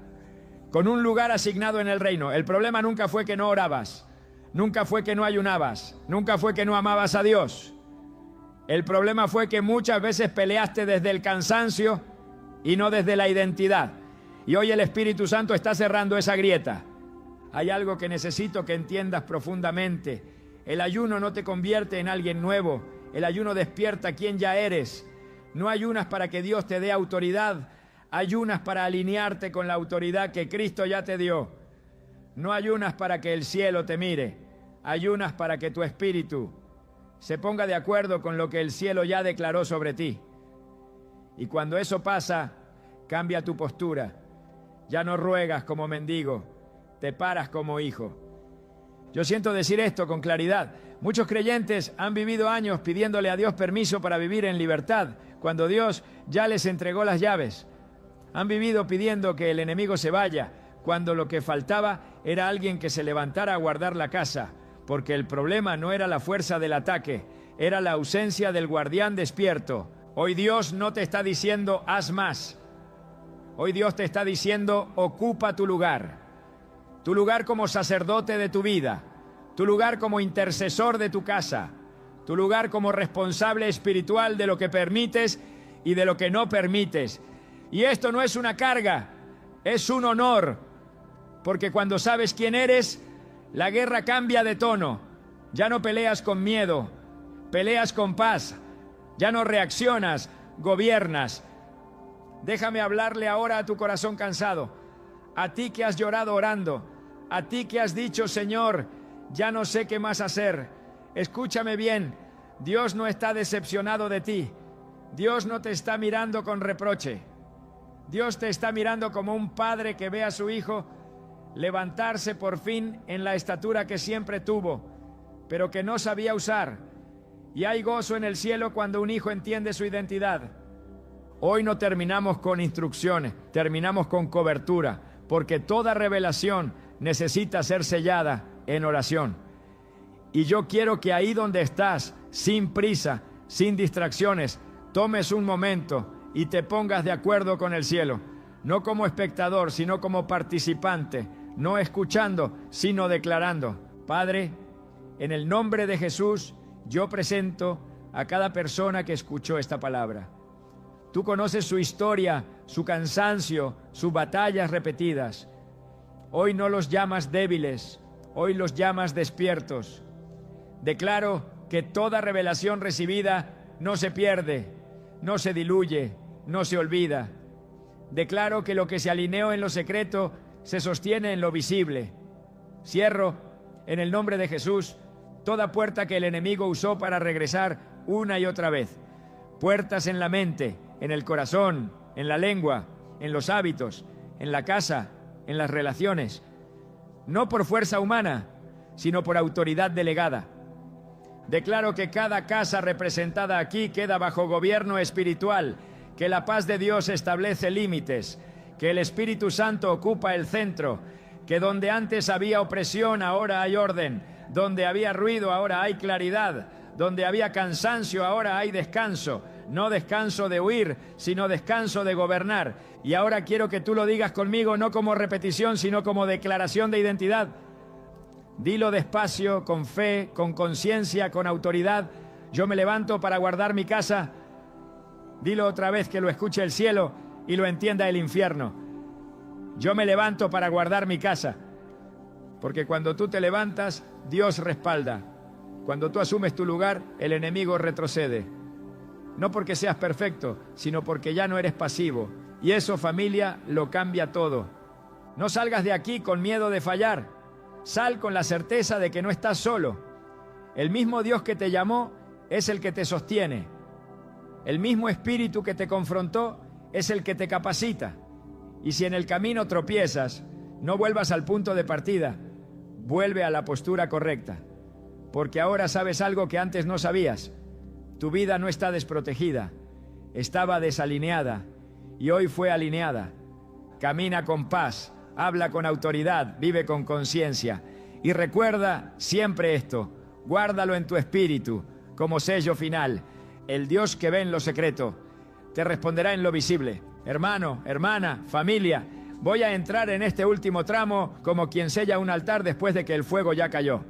con un lugar asignado en el reino. El problema nunca fue que no orabas, nunca fue que no ayunabas, nunca fue que no amabas a Dios. El problema fue que muchas veces peleaste desde el cansancio y no desde la identidad. Y hoy el Espíritu Santo está cerrando esa grieta. Hay algo que necesito que entiendas profundamente. El ayuno no te convierte en alguien nuevo. El ayuno despierta quién ya eres. No ayunas para que Dios te dé autoridad. Ayunas para alinearte con la autoridad que Cristo ya te dio. No ayunas para que el cielo te mire. Ayunas para que tu espíritu se ponga de acuerdo con lo que el cielo ya declaró sobre ti. Y cuando eso pasa, cambia tu postura. Ya no ruegas como mendigo, te paras como hijo. Yo siento decir esto con claridad. Muchos creyentes han vivido años pidiéndole a Dios permiso para vivir en libertad, cuando Dios ya les entregó las llaves. Han vivido pidiendo que el enemigo se vaya, cuando lo que faltaba era alguien que se levantara a guardar la casa, porque el problema no era la fuerza del ataque, era la ausencia del guardián despierto. Hoy Dios no te está diciendo haz más. Hoy Dios te está diciendo ocupa tu lugar como sacerdote de tu vida, tu lugar como intercesor de tu casa, tu lugar como responsable espiritual de lo que permites y de lo que no permites. Y esto no es una carga, es un honor, porque cuando sabes quién eres, la guerra cambia de tono. Ya no peleas con miedo, peleas con paz. Ya no reaccionas, gobiernas. Déjame hablarle ahora a tu corazón cansado, a ti que has llorado orando, a ti que has dicho, Señor, ya no sé qué más hacer. Escúchame bien, Dios no está decepcionado de ti. Dios no te está mirando con reproche. Dios te está mirando como un padre que ve a su hijo levantarse por fin en la estatura que siempre tuvo, pero que no sabía usar. Y hay gozo en el cielo cuando un hijo entiende su identidad. Hoy no terminamos con instrucciones, terminamos con cobertura, porque toda revelación necesita ser sellada en oración. Y yo quiero que ahí donde estás, sin prisa, sin distracciones, tomes un momento y te pongas de acuerdo con el cielo, no como espectador, sino como participante, no escuchando, sino declarando. Padre, en el nombre de Jesús, yo presento a cada persona que escuchó esta palabra. Tú conoces su historia, su cansancio, sus batallas repetidas. Hoy no los llamas débiles, hoy los llamas despiertos. Declaro que toda revelación recibida no se pierde, no se diluye, no se olvida. Declaro que lo que se alineó en lo secreto se sostiene en lo visible. Cierro, en el nombre de Jesús, toda puerta que el enemigo usó para regresar una y otra vez. Puertas en la mente, en el corazón, en la lengua, en los hábitos, en la casa, en las relaciones. No por fuerza humana, sino por autoridad delegada. Declaro que cada casa representada aquí queda bajo gobierno espiritual, que la paz de Dios establece límites, que el Espíritu Santo ocupa el centro, que donde antes había opresión ahora hay orden, donde había ruido ahora hay claridad, donde había cansancio ahora hay descanso, no descanso de huir, sino descanso de gobernar. Y ahora quiero que tú lo digas conmigo, no como repetición, sino como declaración de identidad. Dilo despacio, con fe, con conciencia, con autoridad. Yo me levanto para guardar mi casa. Dilo otra vez, que lo escuche el cielo y lo entienda el infierno. Yo me levanto para guardar mi casa. Porque cuando tú te levantas, Dios respalda. Cuando tú asumes tu lugar, el enemigo retrocede. No porque seas perfecto, sino porque ya no eres pasivo. Y eso, familia, lo cambia todo. No salgas de aquí con miedo de fallar. Sal con la certeza de que no estás solo. El mismo Dios que te llamó es el que te sostiene. El mismo Espíritu que te confrontó es el que te capacita. Y si en el camino tropiezas, no vuelvas al punto de partida. Vuelve a la postura correcta. Porque ahora sabes algo que antes no sabías. Tu vida no está desprotegida. Estaba desalineada y hoy fue alineada. Camina con paz, habla con autoridad, vive con conciencia. Y recuerda siempre esto, guárdalo en tu espíritu como sello final. El Dios que ve en lo secreto te responderá en lo visible. Hermano, hermana, familia, voy a entrar en este último tramo como quien sella un altar después de que el fuego ya cayó.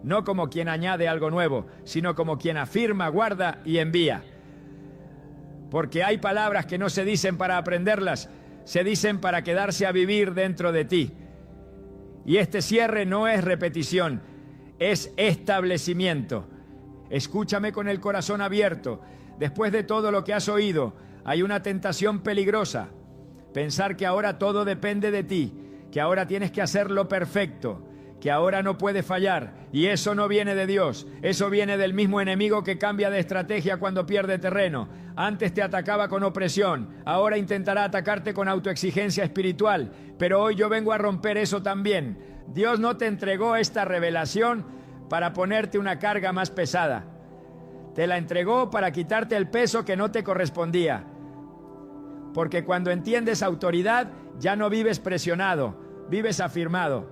No como quien añade algo nuevo, sino como quien afirma, guarda y envía. Porque hay palabras que no se dicen para aprenderlas, se dicen para quedarse a vivir dentro de ti. Y este cierre no es repetición, es establecimiento. Escúchame con el corazón abierto. Después de todo lo que has oído, hay una tentación peligrosa. Pensar que ahora todo depende de ti, que ahora tienes que hacerlo perfecto, que ahora no puede fallar, y eso no viene de Dios, eso viene del mismo enemigo que cambia de estrategia cuando pierde terreno. Antes te atacaba con opresión, ahora intentará atacarte con autoexigencia espiritual, pero hoy yo vengo a romper eso también. Dios no te entregó esta revelación para ponerte una carga más pesada, te la entregó para quitarte el peso que no te correspondía, porque cuando entiendes autoridad, ya no vives presionado, vives afirmado.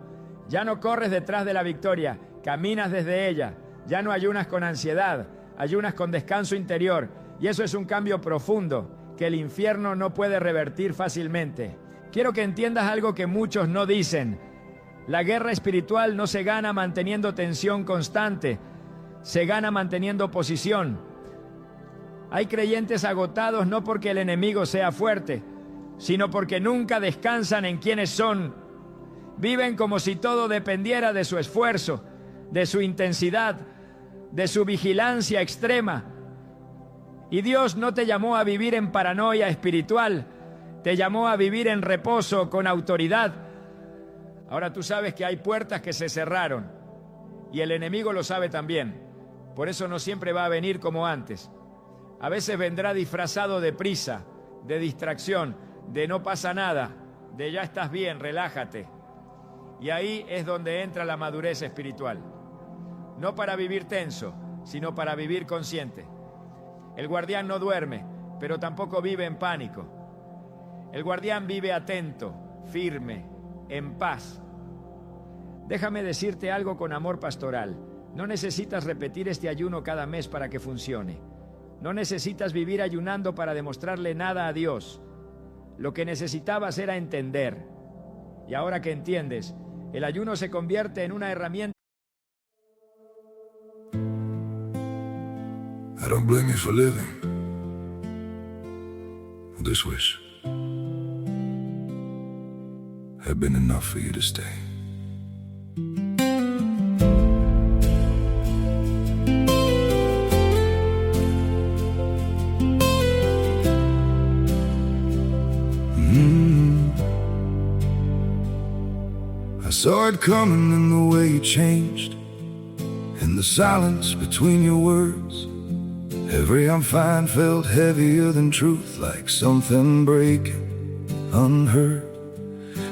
Ya no corres detrás de la victoria, caminas desde ella. Ya no ayunas con ansiedad, ayunas con descanso interior. Y eso es un cambio profundo que el infierno no puede revertir fácilmente. Quiero que entiendas algo que muchos no dicen. La guerra espiritual no se gana manteniendo tensión constante, se gana manteniendo posición. Hay creyentes agotados no porque el enemigo sea fuerte, sino porque nunca descansan en quienes son. Viven como si todo dependiera de su esfuerzo, de su intensidad, de su vigilancia extrema. Y Dios no te llamó a vivir en paranoia espiritual, te llamó a vivir en reposo, con autoridad. Ahora tú sabes que hay puertas que se cerraron, y el enemigo lo sabe también. Por eso no siempre va a venir como antes. A veces vendrá disfrazado de prisa, de distracción, de no pasa nada, de ya estás bien, relájate. Y ahí es donde entra la madurez espiritual. No para vivir tenso, sino para vivir consciente. El guardián no duerme, pero tampoco vive en pánico. El guardián vive atento, firme, en paz. Déjame decirte algo con amor pastoral. No necesitas repetir este ayuno cada mes para que funcione. No necesitas vivir ayunando para demostrarle nada a Dios. Lo que necesitabas era entender. Y ahora que entiendes, el ayuno se convierte en una herramienta. I don't blame you for living this wish had been enough for you to stay. I saw it coming in the way you changed, in the silence between your words. Every I'm fine felt heavier than truth, like something breaking unheard.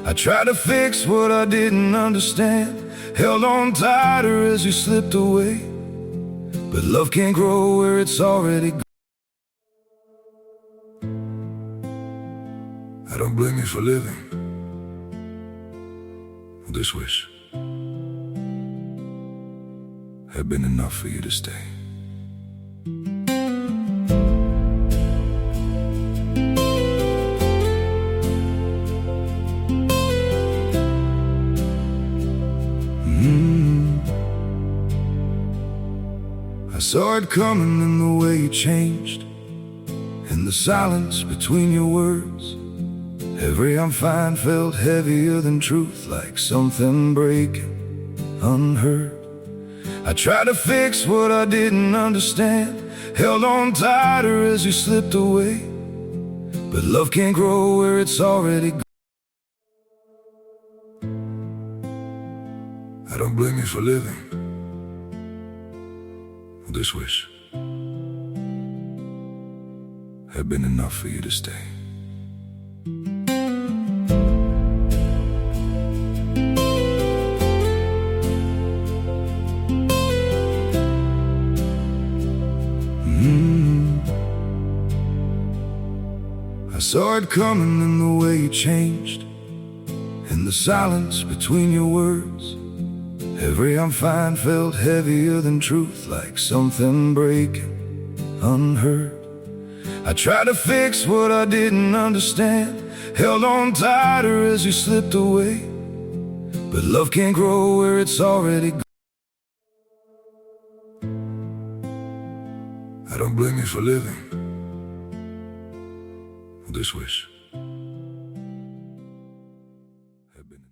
I tried to fix what I didn't understand, held on tighter as you slipped away. But love can't grow where it's already gone. I don't blame you for living this wish had been enough for you to stay. I saw it coming in the way you changed, in the silence between your words. Every I'm fine felt heavier than truth, like something breaking unheard. I tried to fix what I didn't understand, held on tighter as you slipped away. But love can't grow where it's already gone. I don't blame you for living this wish had been enough for you to stay. I saw it coming in the way you changed, in the silence between your words. Every I'm fine felt heavier than truth, like something breaking unheard. I tried to fix what I didn't understand, held on tighter as you slipped away. But love can't grow where it's already gone. I don't blame you for living this wish had been.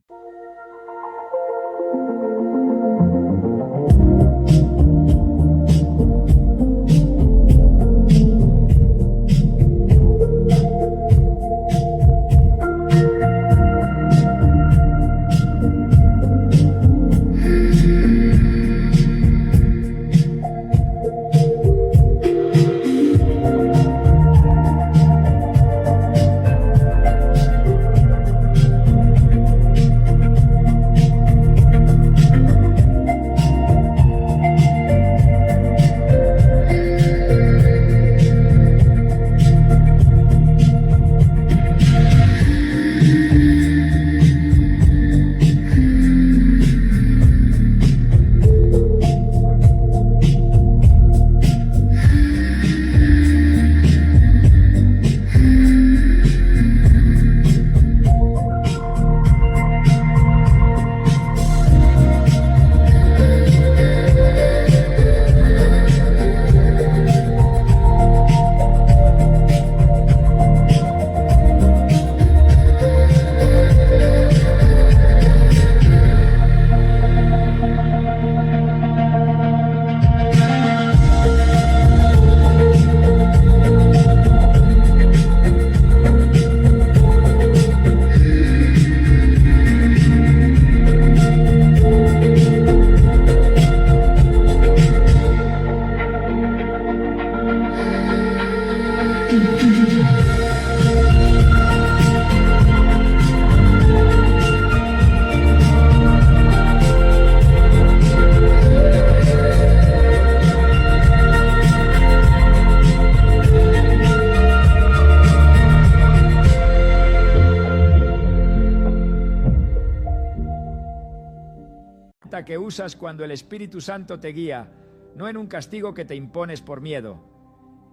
Que usas cuando el Espíritu Santo te guía, no en un castigo que te impones por miedo.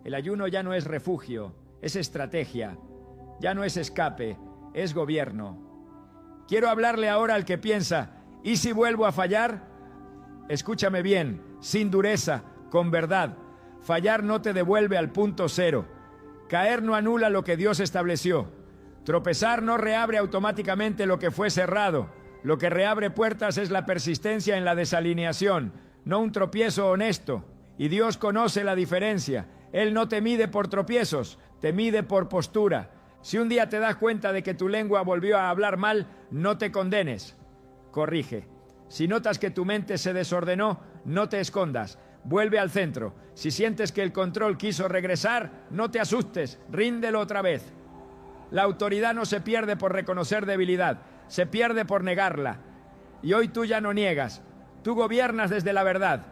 El ayuno ya no es refugio, es estrategia. Ya no es escape, es gobierno. Quiero hablarle ahora al que piensa, ¿y si vuelvo a fallar? Escúchame bien, sin dureza, con verdad. Fallar no te devuelve al punto cero. Caer no anula lo que Dios estableció. Tropezar no reabre automáticamente lo que fue cerrado. Lo que reabre puertas es la persistencia en la desalineación, no un tropiezo honesto. Y Dios conoce la diferencia. Él no te mide por tropiezos, te mide por postura. Si un día te das cuenta de que tu lengua volvió a hablar mal, no te condenes. Corrige. Si notas que tu mente se desordenó, no te escondas. Vuelve al centro. Si sientes que el control quiso regresar, no te asustes, ríndelo otra vez. La autoridad no se pierde por reconocer debilidad, se pierde por negarla. Y hoy tú ya no niegas, tú gobiernas desde la verdad.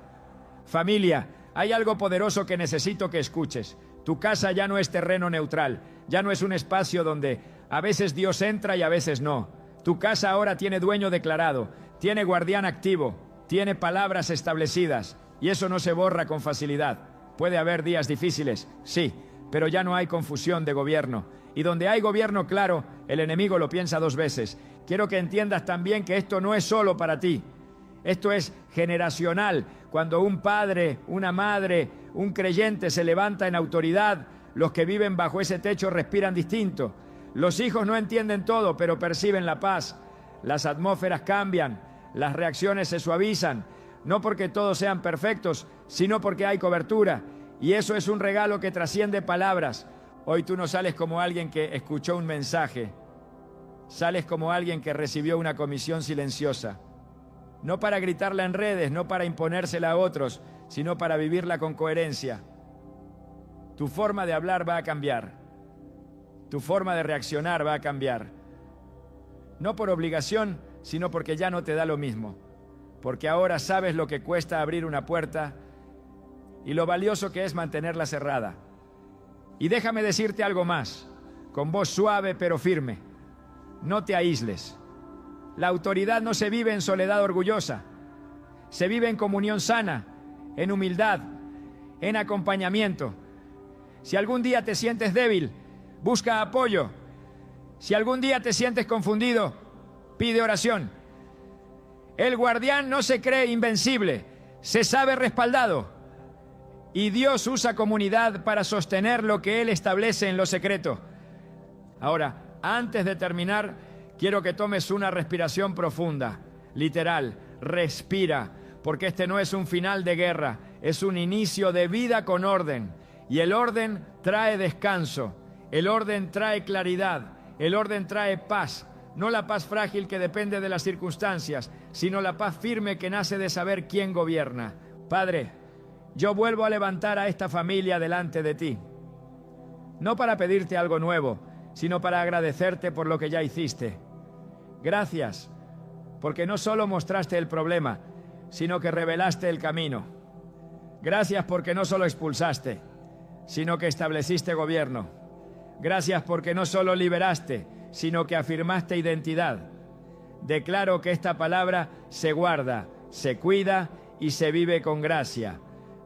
Familia, hay algo poderoso que necesito que escuches. Tu casa ya no es terreno neutral, ya no es un espacio donde a veces Dios entra y a veces no. Tu casa ahora tiene dueño declarado, tiene guardián activo, tiene palabras establecidas, y eso no se borra con facilidad. Puede haber días difíciles, sí, pero ya no hay confusión de gobierno. Y donde hay gobierno claro, el enemigo lo piensa dos veces. Quiero que entiendas también que esto no es solo para ti. Esto es generacional. Cuando un padre, una madre, un creyente se levanta en autoridad, los que viven bajo ese techo respiran distinto. Los hijos no entienden todo, pero perciben la paz. Las atmósferas cambian, las reacciones se suavizan, no porque todos sean perfectos, sino porque hay cobertura. Y eso es un regalo que trasciende palabras. Hoy tú no sales como alguien que escuchó un mensaje. Sales como alguien que recibió una comisión silenciosa. No para gritarla en redes, no para imponérsela a otros, sino para vivirla con coherencia. Tu forma de hablar va a cambiar. Tu forma de reaccionar va a cambiar. No por obligación, sino porque ya no te da lo mismo. Porque ahora sabes lo que cuesta abrir una puerta y lo valioso que es mantenerla cerrada. Y déjame decirte algo más, con voz suave pero firme. No te aísles. La autoridad no se vive en soledad orgullosa. Se vive en comunión sana, en humildad, en acompañamiento. Si algún día te sientes débil, busca apoyo. Si algún día te sientes confundido, pide oración. El guardián no se cree invencible, se sabe respaldado. Y Dios usa comunidad para sostener lo que Él establece en lo secreto. Ahora, antes de terminar, quiero que tomes una respiración profunda, literal, respira, porque este no es un final de guerra, es un inicio de vida con orden. Y el orden trae descanso, el orden trae claridad, el orden trae paz. No la paz frágil que depende de las circunstancias, sino la paz firme que nace de saber quién gobierna. Padre, yo vuelvo a levantar a esta familia delante de ti. No para pedirte algo nuevo, sino para agradecerte por lo que ya hiciste. Gracias, porque no solo mostraste el problema, sino que revelaste el camino. Gracias porque no solo expulsaste, sino que estableciste gobierno. Gracias porque no solo liberaste, sino que afirmaste identidad. Declaro que esta palabra se guarda, se cuida y se vive con gracia,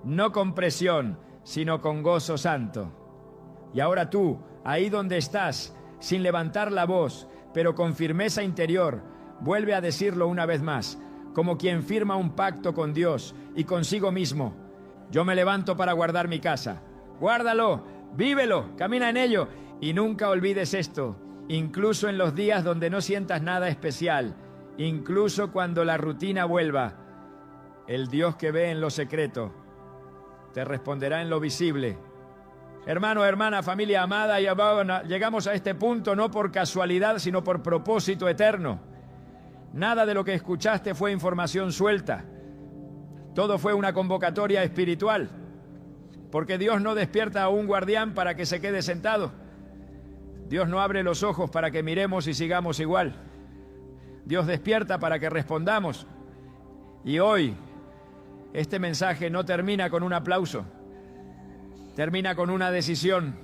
no con presión, sino con gozo santo. Y ahora tú, ahí donde estás, sin levantar la voz, pero con firmeza interior, vuelve a decirlo una vez más, como quien firma un pacto con Dios y consigo mismo. Yo me levanto para guardar mi casa. Guárdalo, vívelo, camina en ello y nunca olvides esto. Incluso en los días donde no sientas nada especial, incluso cuando la rutina vuelva, el Dios que ve en lo secreto te responderá en lo visible. Hermano, hermana, familia amada y amada, llegamos a este punto no por casualidad, sino por propósito eterno. Nada de lo que escuchaste fue información suelta. Todo fue una convocatoria espiritual, porque Dios no despierta a un guardián para que se quede sentado. Dios no abre los ojos para que miremos y sigamos igual. Dios despierta para que respondamos. Y hoy, este mensaje no termina con un aplauso, termina con una decisión.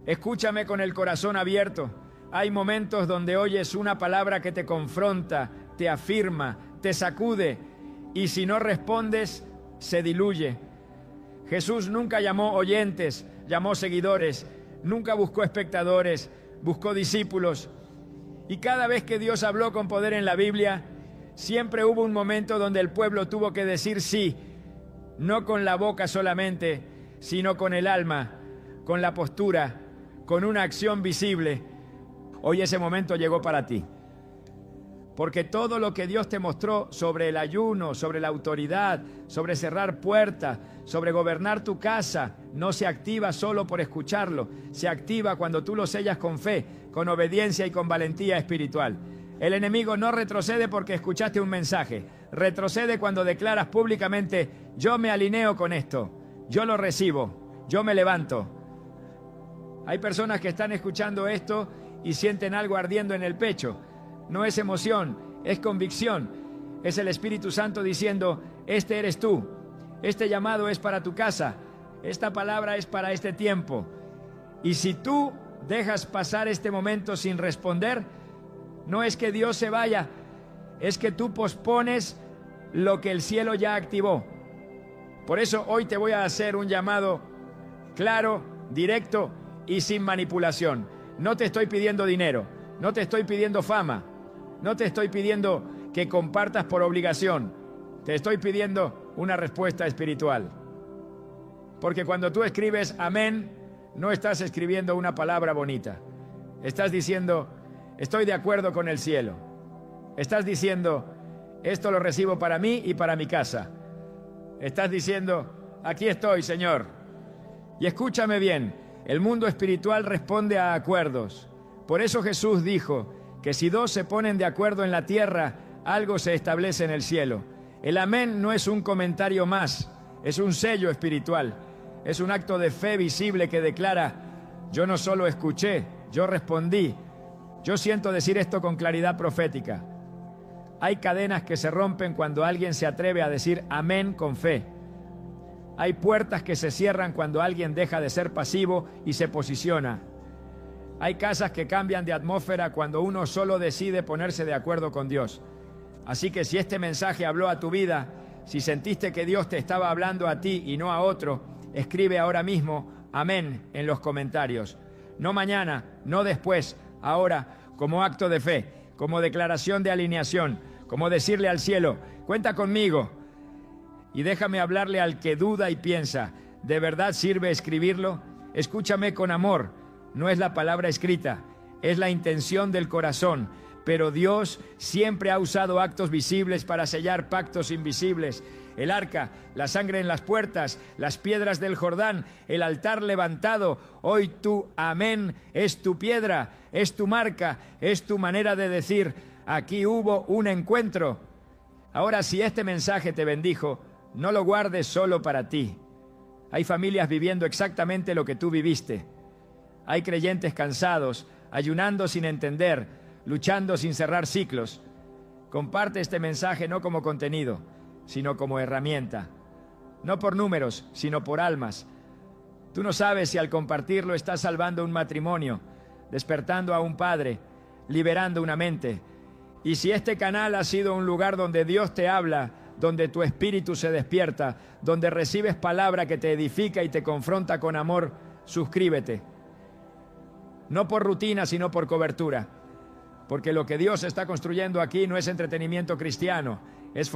Escúchame con el corazón abierto. Hay momentos donde oyes una palabra que te confronta, te afirma, te sacude, y si no respondes, se diluye. Jesús nunca llamó oyentes, llamó seguidores, nunca buscó espectadores, buscó discípulos. Y cada vez que Dios habló con poder en la Biblia, siempre hubo un momento donde el pueblo tuvo que decir sí, no con la boca solamente, sino con el alma, con la postura, con una acción visible. Hoy ese momento llegó para ti. Porque todo lo que Dios te mostró sobre el ayuno, sobre la autoridad, sobre cerrar puertas, sobre gobernar tu casa, no se activa solo por escucharlo, se activa cuando tú lo sellas con fe, con obediencia y con valentía espiritual. El enemigo no retrocede porque escuchaste un mensaje, retrocede cuando declaras públicamente: yo me alineo con esto, yo lo recibo, yo me levanto. Hay personas que están escuchando esto y sienten algo ardiendo en el pecho. No es emoción, es convicción. Es el Espíritu Santo diciendo: este eres tú, este llamado es para tu casa, esta palabra es para este tiempo. Y si tú dejas pasar este momento sin responder, no es que Dios se vaya, es que tú pospones lo que el cielo ya activó. Por eso hoy te voy a hacer un llamado claro, directo y sin manipulación. No te estoy pidiendo dinero, no te estoy pidiendo fama, no te estoy pidiendo que compartas por obligación, te estoy pidiendo una respuesta espiritual. Porque cuando tú escribes amén, no estás escribiendo una palabra bonita. Estás diciendo: estoy de acuerdo con el cielo. Estás diciendo: esto lo recibo para mí y para mi casa. Estás diciendo: aquí estoy, Señor. Y escúchame bien, el mundo espiritual responde a acuerdos. Por eso Jesús dijo que si dos se ponen de acuerdo en la tierra, algo se establece en el cielo. El amén no es un comentario más, es un sello espiritual. Es un acto de fe visible que declara: yo no solo escuché, yo respondí. Yo siento decir esto con claridad profética. Hay cadenas que se rompen cuando alguien se atreve a decir amén con fe. Hay puertas que se cierran cuando alguien deja de ser pasivo y se posiciona. Hay casas que cambian de atmósfera cuando uno solo decide ponerse de acuerdo con Dios. Así que si este mensaje habló a tu vida, si sentiste que Dios te estaba hablando a ti y no a otro, escribe ahora mismo amén en los comentarios. No mañana, no después, ahora, como acto de fe, como declaración de alineación, como decirle al cielo: cuenta conmigo. Y déjame hablarle al que duda y piensa: ¿de verdad sirve escribirlo? Escúchame con amor. No es la palabra escrita, es la intención del corazón. Pero Dios siempre ha usado actos visibles para sellar pactos invisibles. El arca, la sangre en las puertas, las piedras del Jordán, el altar levantado. Hoy tu amén es tu piedra, es tu marca, es tu manera de decir: aquí hubo un encuentro. Ahora, si este mensaje te bendijo, no lo guardes solo para ti. Hay familias viviendo exactamente lo que tú viviste. Hay creyentes cansados, ayunando sin entender, luchando sin cerrar ciclos. Comparte este mensaje no como contenido, sino como herramienta. No por números, sino por almas. Tú no sabes si al compartirlo estás salvando un matrimonio, despertando a un padre, liberando una mente. Y si este canal ha sido un lugar donde Dios te habla, donde tu espíritu se despierta, donde recibes palabra que te edifica y te confronta con amor, suscríbete. No por rutina, sino por cobertura. Porque lo que Dios está construyendo aquí no es entretenimiento cristiano, es